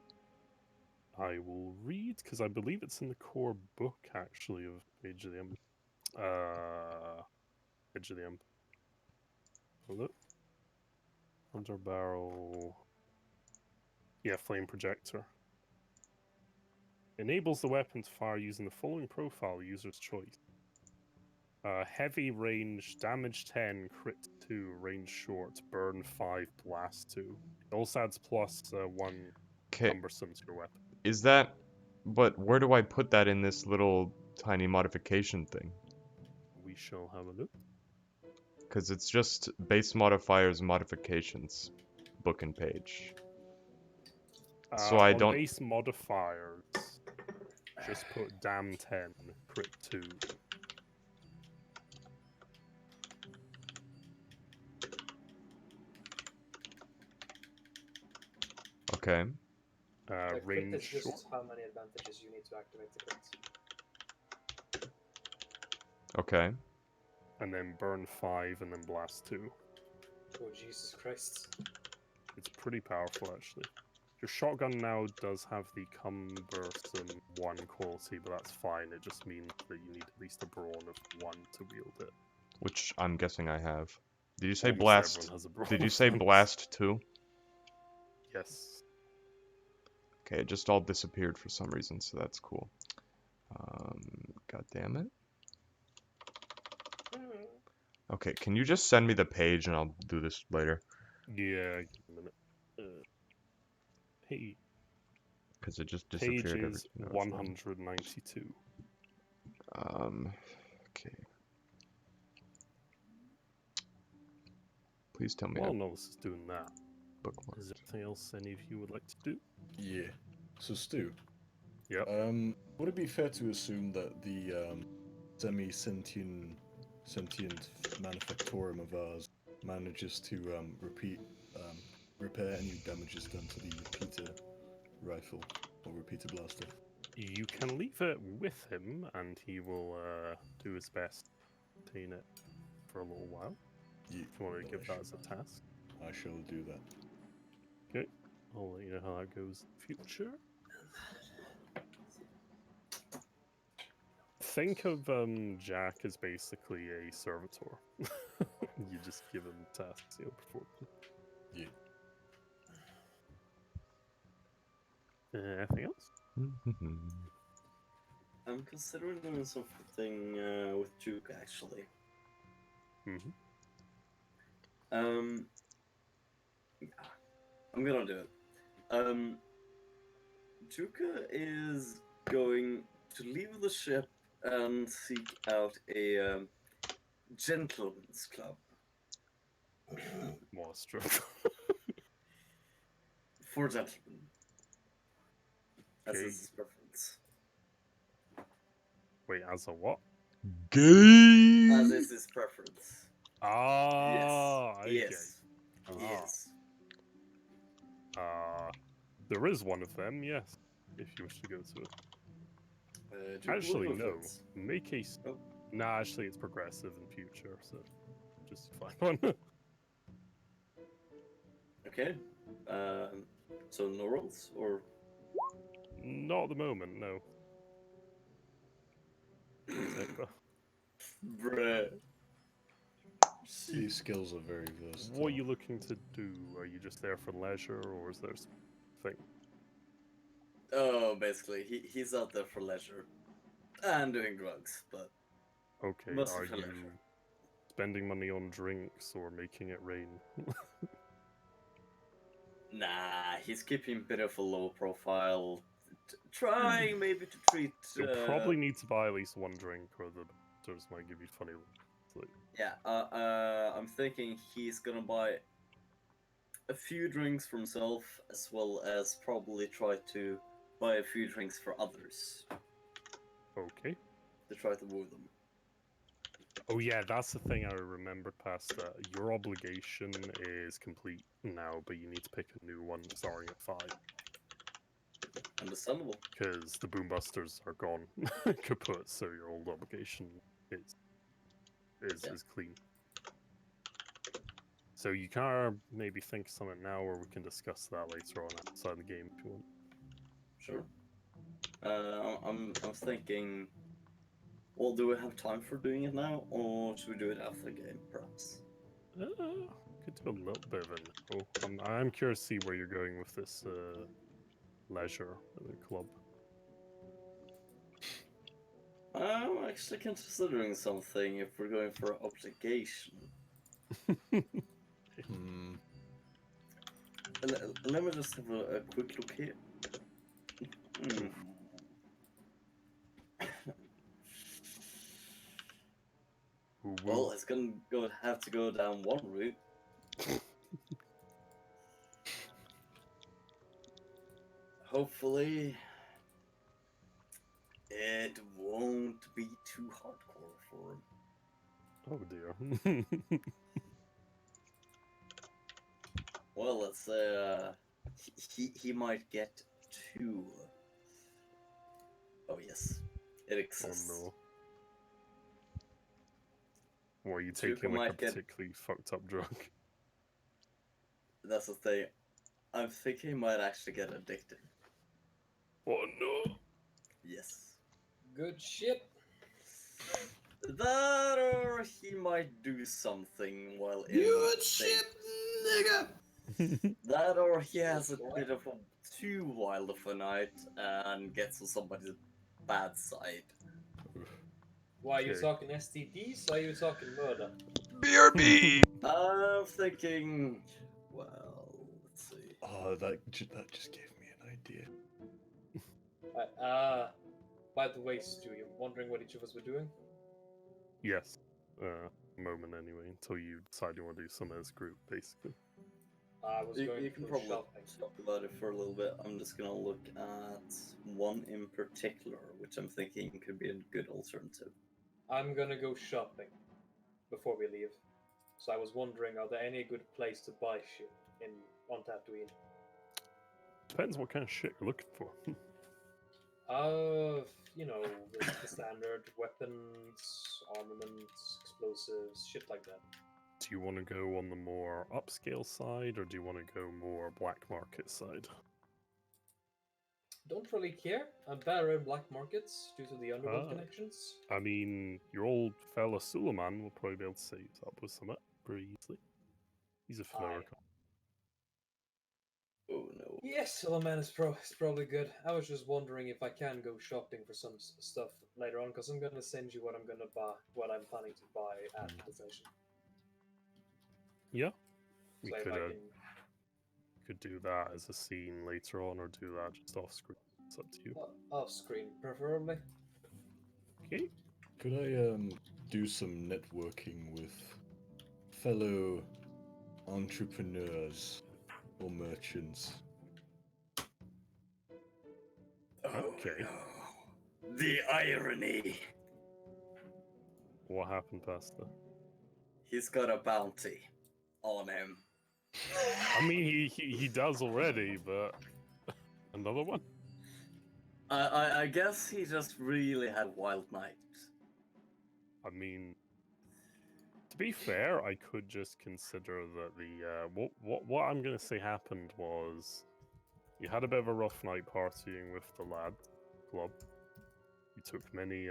I will read because I believe it's in the core book actually of Age of the Empire. Age of the Empire. Hold up. Under barrel. Yeah, flame projector. Enables the weapon to fire using the following profile, user's choice. Heavy range, damage 10, crit 2, range short, burn 5, blast 2. It also adds plus 1 Okay, cumbersome to your weapon. is that... But where do I put that in this little tiny modification thing? We shall have a look. Because it's just base modifiers modifications, book and page. So I on don't... base modifiers, just put dam 10, crit 2. Okay. Crit Range is just short. how many advantages you need to activate the crit. Okay. And then burn 5 and then blast 2. Oh, Jesus Christ. It's pretty powerful, actually. Your shotgun now does have the cumbersome 1 quality, but that's fine. It just means that you need at least a brawn of 1 to wield it. Which I'm guessing I have. Did you say Almost blast? everyone has a brawn Did you of say 1. blast too? Yes. Okay, it just all disappeared for some reason, so that's cool. God damn it. Okay, can you just send me the page and I'll do this later? Yeah, give me a minute. Hey, Because it just page disappeared every is no, it's not. 192. Okay. Please tell me While I Nolus is doing that, bookmark. is there anything else any of you would like to do? Yeah. So Stu. Yep. Would it be fair to assume that the sentient manufactorum of ours manages to repair any damages done to the repeater rifle or repeater blaster? You can leave it with him, and he will do his best to maintain it for a little while. Yeah, If you want to give that as a task. I shall do that. Okay. I'll let you know how that goes in the future. Think of Jack as basically a servitor. You just give him tasks, he'll perform them. Yeah. Anything else? I'm considering doing something with Juke actually. Mm-hmm. I'm gonna do it. Juka is going to leave the ship and seek out a gentleman's club. Monster. For gentlemen. That's Okay. his preference. Wait, as a what? Gay! As is his preference. Ah, Yes. okay. Yes. Ah. Yes. There is one of them, yes, if you wish to go to it. Do you Actually, believe no. it? Make a... Oh. Nah, actually, it's progressive in future, so just find one. Okay. So no rolls, or? Not at the moment, no. Bruh. These skills are very versatile. What are you looking to do? Are you just there for leisure, or is there something? Oh, basically, he's out there for leisure. And doing drugs, but... Okay, mostly are for you leisure. spending money on drinks or making it rain? Nah, he's keeping a bit of a low profile. Trying maybe to treat... You'll probably need to buy at least one drink, or the doctors might give you funny looks. Yeah, I'm thinking he's gonna buy a few drinks for himself, as well as probably try to buy a few drinks for others. Okay. To try to woo them. Oh yeah, that's the thing I remembered past that. Your obligation is complete now, but you need to pick a new one starting at 5. Understandable. Because the Boombusters are gone, kaput, so your old obligation is clean. So you can maybe think of something now, or we can discuss that later on outside the game if you want. Sure. I'm thinking. Well, do we have time for doing it now, or should we do it after the game, perhaps? could do a little bit of info. I'm curious to see where you're going with this leisure at the club. I'm actually considering something if we're going for obligation. Let me just have a quick look here. Well, it's gonna have to go down one route. Hopefully, it won't be too hardcore for him. Oh dear. Well, let's say he might get 2. Oh yes, it exists. Oh no. Or are you Tuka taking like a might get- particularly fucked up drug? That's the thing. I'm thinking he might actually get addicted. Oh no. Yes. Good shit. That or he might do something while in Good state. shit, nigga! That or he has a bit of a too wild of a night and gets on somebody's bad side. Why, are you Okay. talking STDs or are you talking murder? BRB! I'm thinking, well, let's see. Oh, that just gave me an idea. By the way, Stu, you're wondering what each of us were doing? Yes. Moment anyway, until you decide you want to do something as a group, basically. I was going You to can go probably shopping. talk about it for a little bit. I'm just gonna look at one in particular, which I'm thinking could be a good alternative. I'm gonna go shopping before we leave. So I was wondering, are there any good place to buy shit on Tatooine? Depends what kind of shit you're looking for. You know, the standard weapons, armaments, explosives, shit like that. Do you want to go on the more upscale side, or do you want to go more black market side? Don't really care. I'm better in black markets due to the underworld Ah. connections. I mean, your old fella Suleiman will probably be able to set you up with some pretty easily. He's a familiar. Oh no. Yes, Suleiman is probably good. I was just wondering if I can go shopping for some stuff later on, because I'm gonna send you what I'm gonna buy, what I'm planning to buy at the session. Yeah, we So if could I can, could do that as a scene later on, or do that just off screen. It's up to you. off screen preferably. Okay. Could I do some networking with fellow entrepreneurs or merchants? Okay. The irony. What happened, Pastor? He's got a bounty on him. I mean, he does already, but another one. I guess he just really had wild night. I mean, to be fair, I could just consider that the what I'm gonna say happened was you had a bit of a rough night partying with the lad club. You took many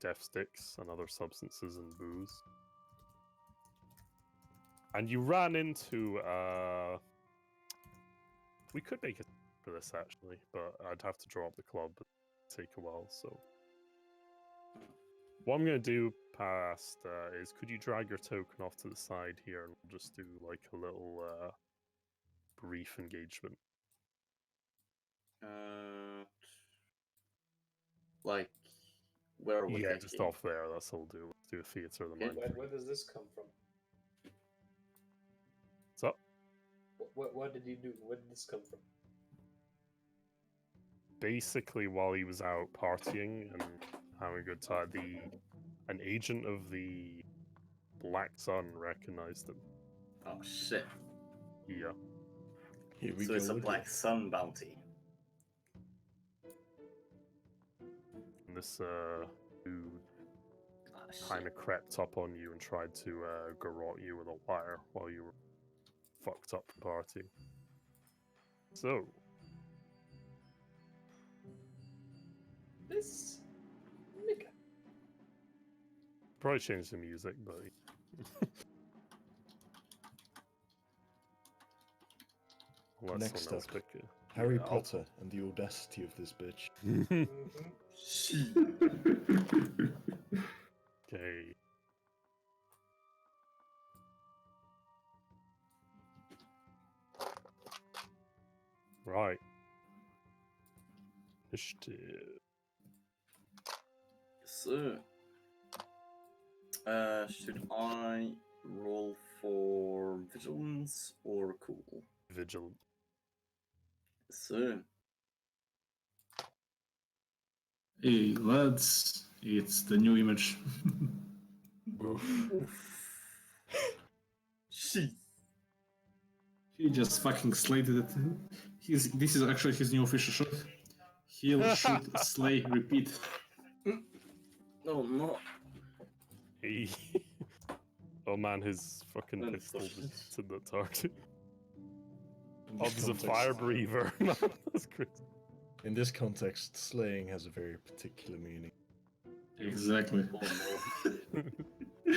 death sticks and other substances and booze, and you ran into we could make it for this actually, but I'd have to draw up the club. It'd take a while, so. What I'm going to do past is, could you drag your token off to the side here and we'll just do like a little brief engagement. Like, where are we Yeah, thinking? just off there, that's all we'll do. Let's do a theatre of the mind. Where does this come from? What's up? What did you do? Where did this come from? Basically, while he was out partying and having a good time, an agent of the Black Sun recognized him. Oh shit. Yeah. Here we So go. it's a with Black it. Sun bounty. And this dude Ah, kind of crept up on you and tried to garrote you with a wire while you were fucked up from partying. So, This nigga. probably change the music, but Let Next someone else up. pick it. Harry Yeah, I'll- Potter and the audacity of this bitch. Okay. Right. Initiative. So, should I roll for vigilance or cool? Vigilant. So, Hey lads, it's the new image. Sheesh. He just fucking slated it. This is actually his new official shot. Heal, shoot, slay, repeat. Oh no. He... oh man, his fucking Oh, pistol shit. just hit the target. In Oh, this there's a context- fire breather. That's crazy. In this context, slaying has a very particular meaning. Exactly. Oh no.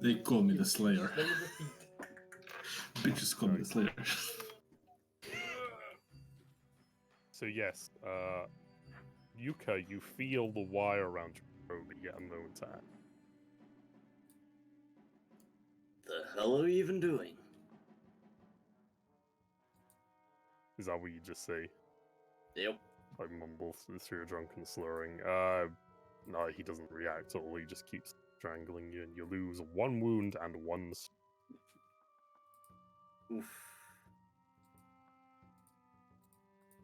They call me the Slayer. Slay repeat. Bitches call me the Slayer. So yes, Yuka, you feel the wire around your throat, but you get a moment to act. The hell are you even doing? Is that what you just say? Yep. I mumble through your drunken slurring. No, he doesn't react at all. He just keeps strangling you, and you lose 1 wound and 1. Oof.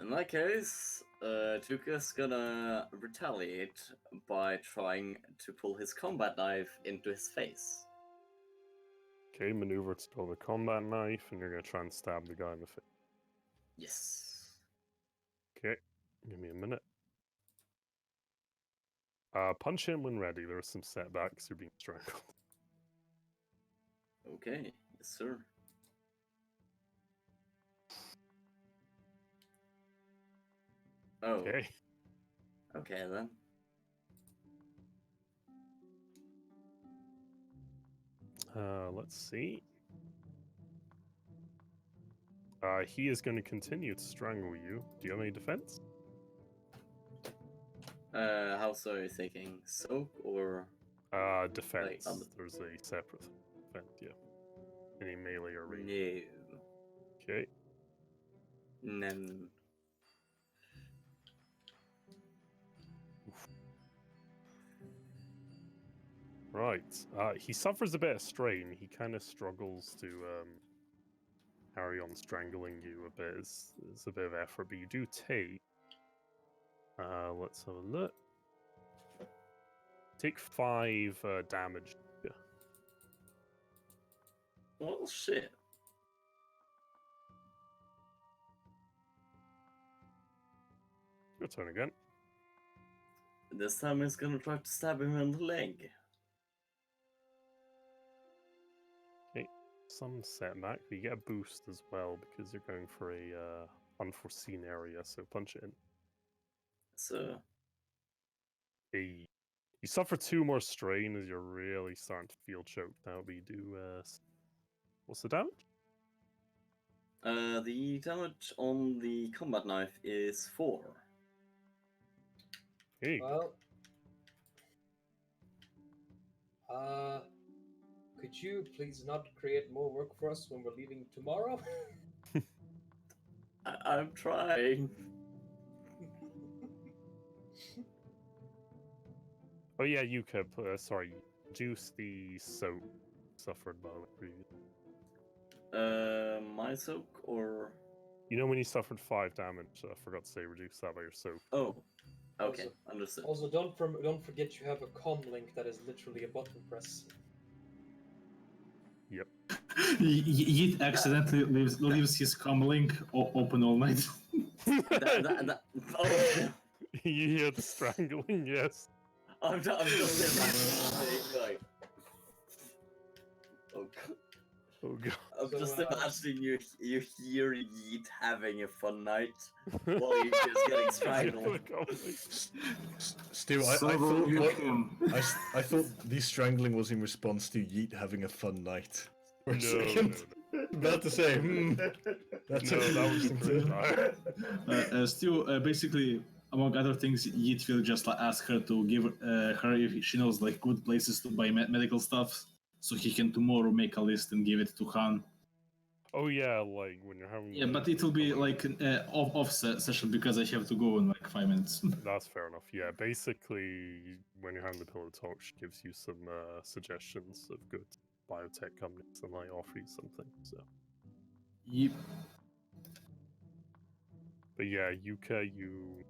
In that case, Tuka's gonna retaliate by trying to pull his combat knife into his face. Okay, maneuver to pull the combat knife, and you're gonna try and stab the guy in the face. Yes. Okay, give me a minute. Punch in when ready. There are some setbacks. You're being strangled. Okay, yes, sir. Oh, Okay. okay then. Let's see. He is going to continue to strangle you. Do you have any defense? How so are you thinking? Soak or Defense. on the- There's a separate defense, yeah. Any melee or range. no? Okay. None. Right. He suffers a bit of strain. He kind of struggles to carry on strangling you a bit. It's a bit of effort, but you do take. Let's have a look. Take 5 damage. Yeah. Well, shit. Your turn again. This time he's gonna try to stab him in the leg. Some setback, but you get a boost as well because you're going for a unforeseen area. So punch it in. So, Hey. You suffer 2 more strain as you're really starting to feel choked out, but you do. What's the damage? the damage on the combat knife is 4. Hey. Well, could you please not create more work for us when we're leaving tomorrow? I'm trying. Oh yeah, you could. Sorry, reduce the soak suffered by the previous. My soak or You know when you suffered 5 damage, I forgot to say reduce that by your soak. oh, okay, Also- understood. Also, don't forget you have a com link that is literally a button press. Yep. Yeet accidentally leaves his com link open all night. Oh, You hear the strangling, yes. I'm just imagining like. Oh god. Oh god. I'm So, just imagining you hear Yeet having a fun night While while you're just getting strangled. Stu, I thought the strangling was in response to Yeet having a fun night. For a No, second. About to say, that's No, an that was interesting pretty thing. dire. Stu, basically, among other things, Yeet will just ask her to give her if she knows like good places to buy medical stuff, so he can tomorrow make a list and give it to Han. Oh yeah, like when you're having. Yeah, the but it will be coming- like an off session because I have to go in like 5 minutes. That's fair enough. Yeah, basically, when you're having the pillow talk, she gives you some suggestions of good biotech companies, and I offer you something. So, Yep. but yeah, Yuka, you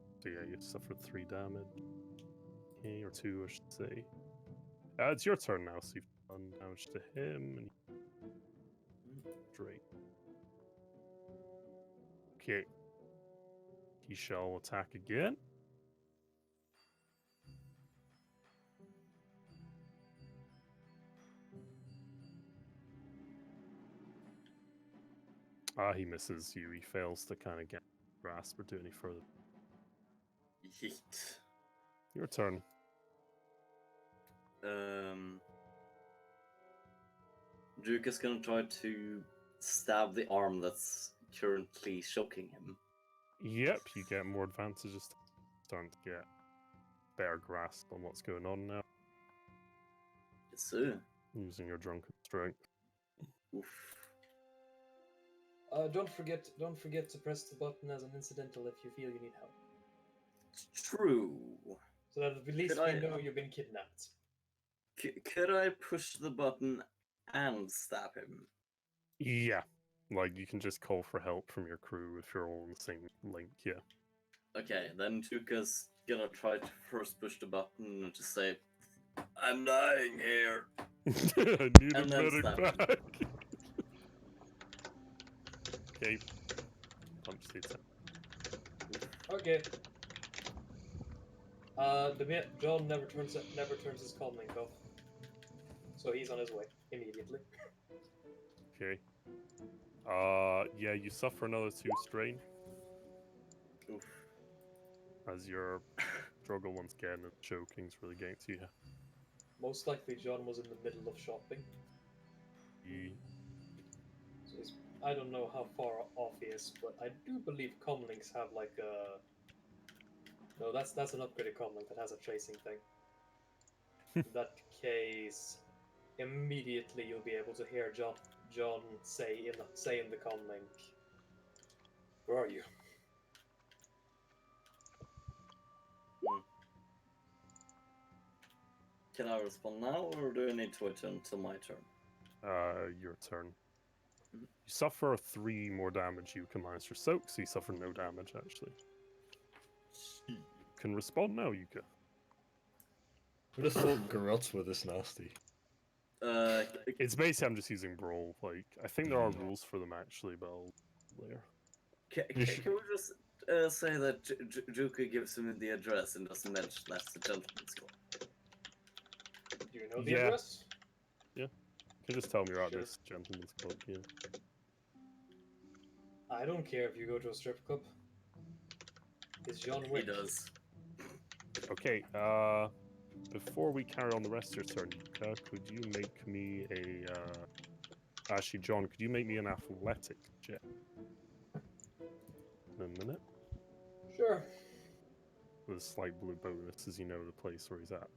suffered 3 damage, okay, or 2, I should say. It's your turn now, so you've done damage to him, and Drake. Okay, he shall attack again. He misses you. He fails to kind of get grasp or do any further. Yeet. Your turn. Duke is gonna try to stab the arm that's currently choking him. Yep, you get more advantages. Starting to get better grasp on what's going on now. Yes, sir. Using your drunken strength. Oof. Don't forget to press the button as an incidental if you feel you need help. True. So that at least Could we I- know you've been kidnapped. Could I push the button and stab him? Yeah, like you can just call for help from your crew if you're all on the same link. Yeah. Okay, then Tuka's gonna try to first push the button and just say, "I'm dying here." I need a And then medic stab him. back. Okay. Punch the attack. Okay. John never turns his comm link off, so he's on his way immediately. Okay. Yeah, you suffer another 2 strain Oof. as your struggle once again and choking's really getting to you. Most likely, John was in the middle of shopping, so I don't know how far off he is, but I do believe comlinks have like a. No, that's an upgraded comlink that has a tracing thing. In that case, immediately you'll be able to hear John say in the comlink, "Where are you?" Can I respond now, or do I need to wait until my turn? Your turn. Mhm. You suffer 3 more damage. You can minus your soak, so you suffer no damage actually. You can respond now, Yuka. Who'd have thought Garots were this nasty? It's basically I'm just using brawl. Like I think there are rules for them actually, but I'll later. Can we just say that Juku gives him the address and doesn't mention that's the gentleman's club? Do you know the Yeah. address? You can just tell me you're at Sure. this gentleman's club. Yeah. I don't care if you go to a strip club. It's John He Wick. does. Okay. Before we carry on the rest of your turn, Yuka, could you make me a? Actually, John, could you make me an athletic check? In a minute. Sure. With a slight blue bonus, as you know the place where he's at.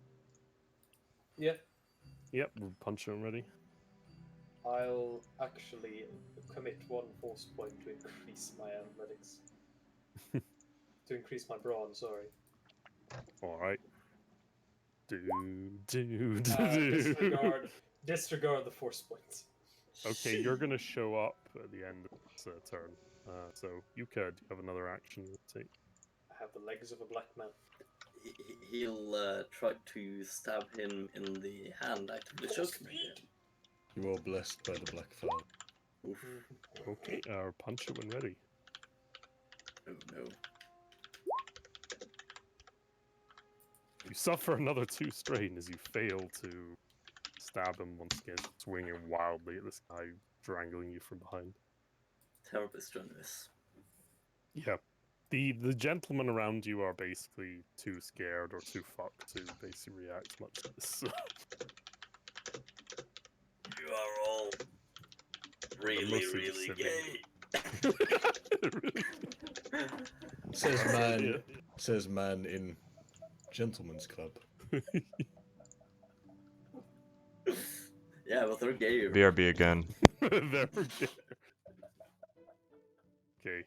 Yeah. Yep, we'll punch him ready. I'll actually commit 1 force point to increase my athletics. To increase my brawn, sorry. Alright. Disregard the force points. Okay, you're gonna show up at the end of this turn. So, Yuka, do you have another action you would take? I have the legs of a black man. He'll try to stab him in the hand, actively choking him. You are blessed by the black fellow. Oof. Okay, punch it when ready. Oh no. You suffer another 2 strain as you fail to stab him once again, swinging wildly at this guy, strangling you from behind. Terribly strenuous. Yeah. The gentlemen around you are basically too scared or too fucked to basically react much to this. You are all really, mostly just really sitting. gay. Says man. Yeah. Says man in gentleman's club. Yeah, but they're gay. BRB again. They're gay. Okay.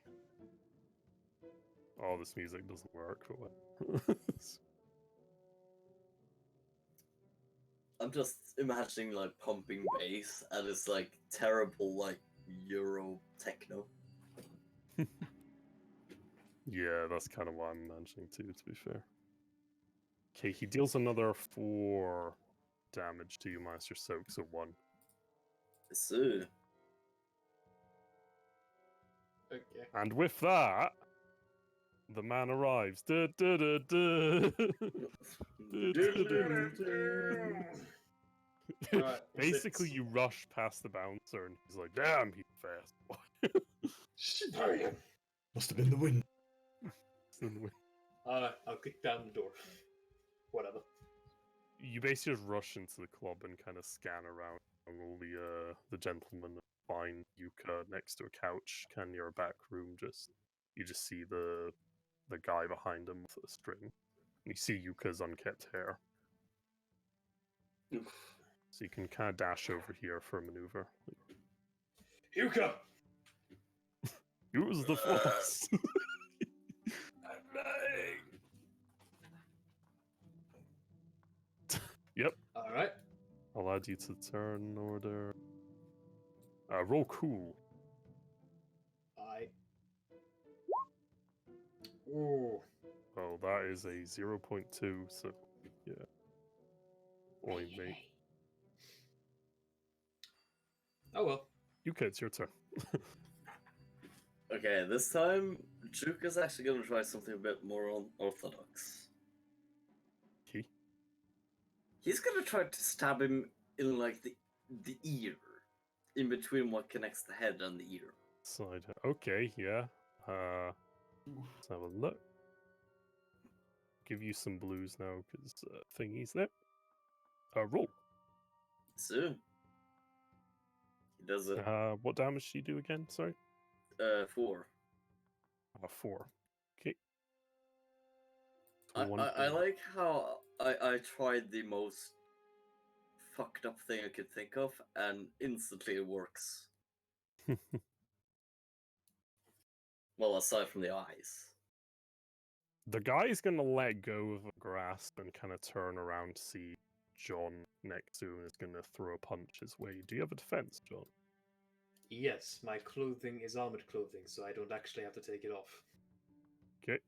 Oh, this music doesn't work. I'm just imagining like pumping bass and it's like terrible like Euro techno. Yeah, that's kind of what I'm imagining too, to be fair. Okay, he deals another 4 damage to you, Master Soak, so 1. So, Okay. And with that, the man arrives. Du, du, du, du. Du, du, du, du. Alright, Basically, sits. you rush past the bouncer, and he's like, "Damn, he's fast." Sorry. Must have been the wind. I'll kick down the door. Whatever. You basically just rush into the club and kind of scan around all the gentlemen, and find Yuka next to a couch, kind of near a back room. You just see the guy behind him with a string. And you see Yuka's unkept hair. So you can kind of dash over here for a maneuver. Yuka! Use the force! I'm lying! Yep. Alright. I'll add you to turn order. Roll cool. Ooh. Oh, that is a 0.2, so yeah. Oi, mate. Oh well. Yuka, it's your turn. okay, this time Juka's actually gonna try something a bit more unorthodox. Okay. He's gonna try to stab him in like the ear, in between what connects the head and the ear. Side. Okay, yeah. Let's have a look. Give you some blues now, because thingy's there. Roll. So he does it. What damage do you do again? Sorry. 4. 4. Okay. I like how I tried the most fucked up thing I could think of, and instantly it works. Well, aside from the eyes. The guy's gonna let go of a grasp and kind of turn around to see John next to him and is gonna throw a punch his way. Do you have a defense, John? Yes, my clothing is armored clothing, so I don't actually have to take it off. Okay.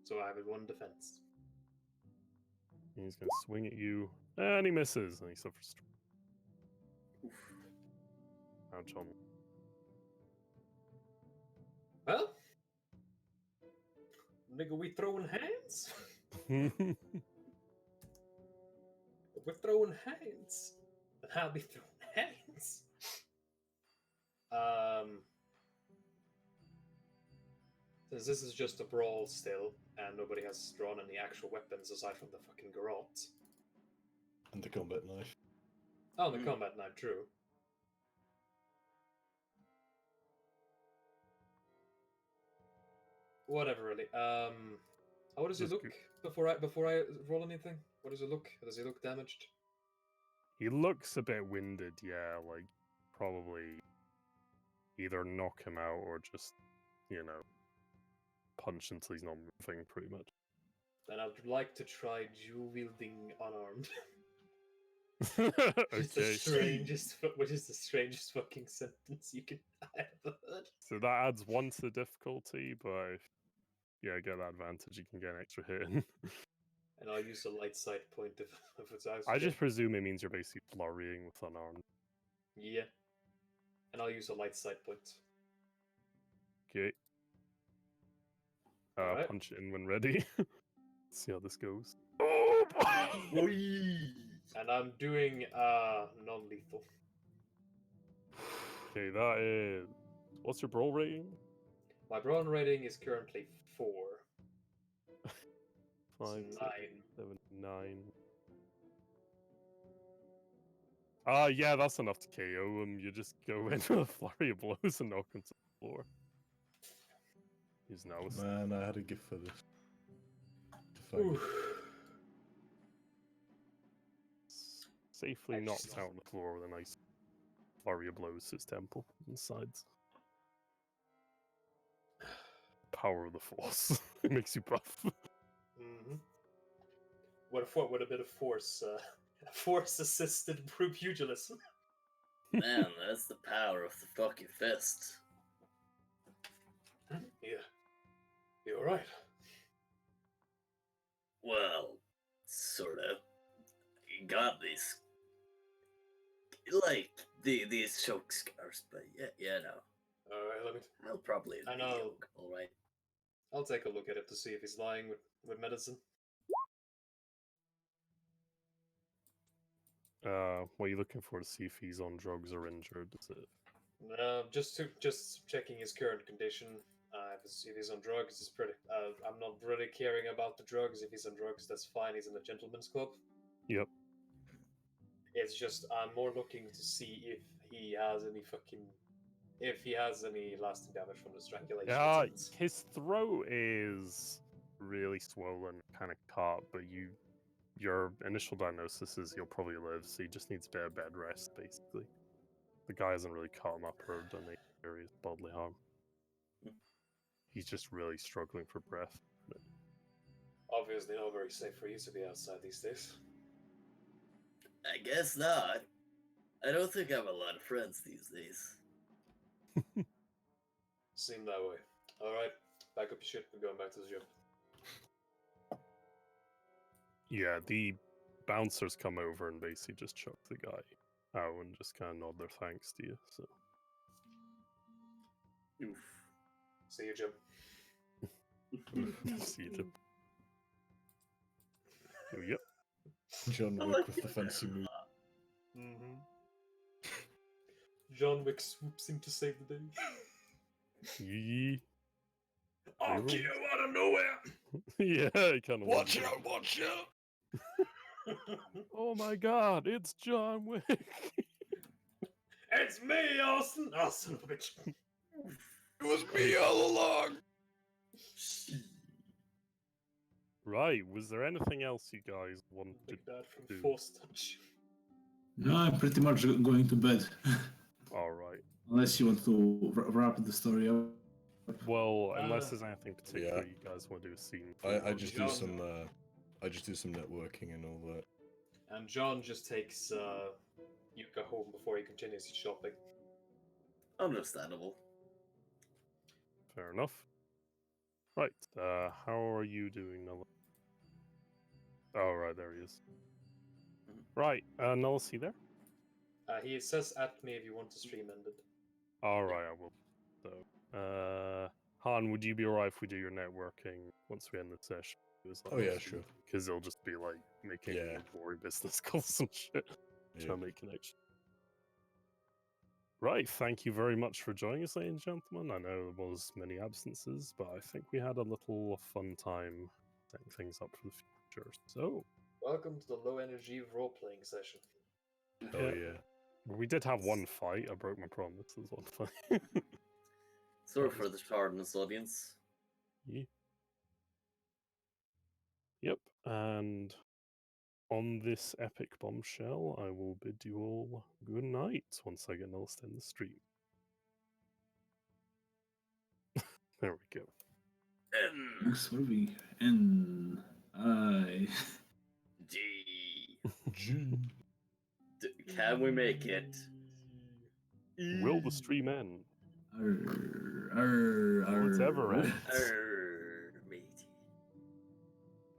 So I have a 1 defense. He's gonna swing at you, and he misses, and he suffers. Now, John. Well, nigga, we throwing hands? We're throwing hands. And I'll be throwing hands. Since this is just a brawl still, and nobody has drawn any actual weapons aside from the fucking garrote. And the combat knife. Oh, the combat knife, true. Whatever, really. How does he Just look before I roll anything? What does he look? Does he look damaged? He looks a bit winded, yeah, like probably either knock him out or just, punch until he's not moving, pretty much. Then I'd like to try dual wielding unarmed. Okay. Which is the strangest fucking sentence you could ever heard. So that adds 1 to the difficulty, but if get that advantage, you can get an extra hit in. And I'll use the light side point if it's out. I just presume it means you're basically flurrying with unarmed. Yeah. And I'll use a light side point. Okay. Alright. Punch it in when ready. See how this goes. Oh boy! And I'm doing non-lethal. Okay, that is. What's your brawl rating? My brawn rating is currently 4. 5, It's 6, 9. 7, 9. Yeah, that's enough to KO him. You just go in with a flurry of blows and knock him to the floor. He's nose. Man, I had a gift for this. To find it. Safely knocked out on the floor with a nice flurry of blows to his temple and sides. Power of the force. It makes you buff. Mm-hmm. What a bit of force, force-assisted pugilism. Man, that's the power of the fucking fist. Yeah, you're right. Well, sort of. You got these, like these choke scars, but yeah, no. All right, let me. I'll probably. I know. All right. I'll take a look at it to see if he's lying with medicine. What are you looking for to see if he's on drugs or injured? Is it? Just checking his current condition. If he's on drugs, it's pretty. I'm not really caring about the drugs. If he's on drugs, that's fine. He's in a gentleman's club. Yep. It's just I'm more looking to see if he has any lasting damage from the strangulation. Yeah, his throat is really swollen, kind of cut, but your initial diagnosis is he'll probably live, so he just needs a bit of bed rest, basically. The guy hasn't really cut him up or done any serious bodily harm. He's just really struggling for breath. Obviously not very safe for you to be outside these days. I guess not. I don't think I have a lot of friends these days. Seem that way. Alright, back up your shit. We're going back to the ship. Yeah, the bouncers come over and basically just chuck the guy out and just kind of nod their thanks to you, so. Oof. See you, Jim. See you, Jim. Oh, yep. John Wick with the fancy move. Mm-hmm. John Wick swoops in to save the day. Yee. I'll kill you out of nowhere! Yeah, he kind of. Watch out! Watch out! Oh my god, it's John Wick! It's me, Austin! Oh, son of a bitch. It was me all along! Right, was there anything else you guys wanted to Big bad from do? force touch. No, I'm pretty much going to bed. Alright. Unless you want to wrap the story up. Well, unless there's anything particular yeah. you guys want to do a scene. I just do some networking and all that. And John just takes Yuka home before he continues his shopping. Understandable. Fair enough. Right, how are you doing, Null? Oh, right, there he is. Right, Null, is he there? He says at me if you want to stream ended. Alright, I will. So, Han, would you be alright if we do your networking once we end the session? Oh yeah, sure. Because it'll just be like making boring business calls and shit. Trying to make connection. Right, thank you very much for joining us, ladies and gentlemen. I know there was many absences, but I think we had a little fun time setting things up for the future. So, welcome to the low energy role playing session. Oh yeah. We did have one fight. I broke my promise. There's one fight. Sorry for the tiredness, audience. Yeah. Yep, and on this epic bombshell, I will bid you all good night once I get lost in the stream. There we go. Thanks for being here. N-I. G. Can we make it? Will the stream end? Arr, arr, Will it ever arr. end? Arr.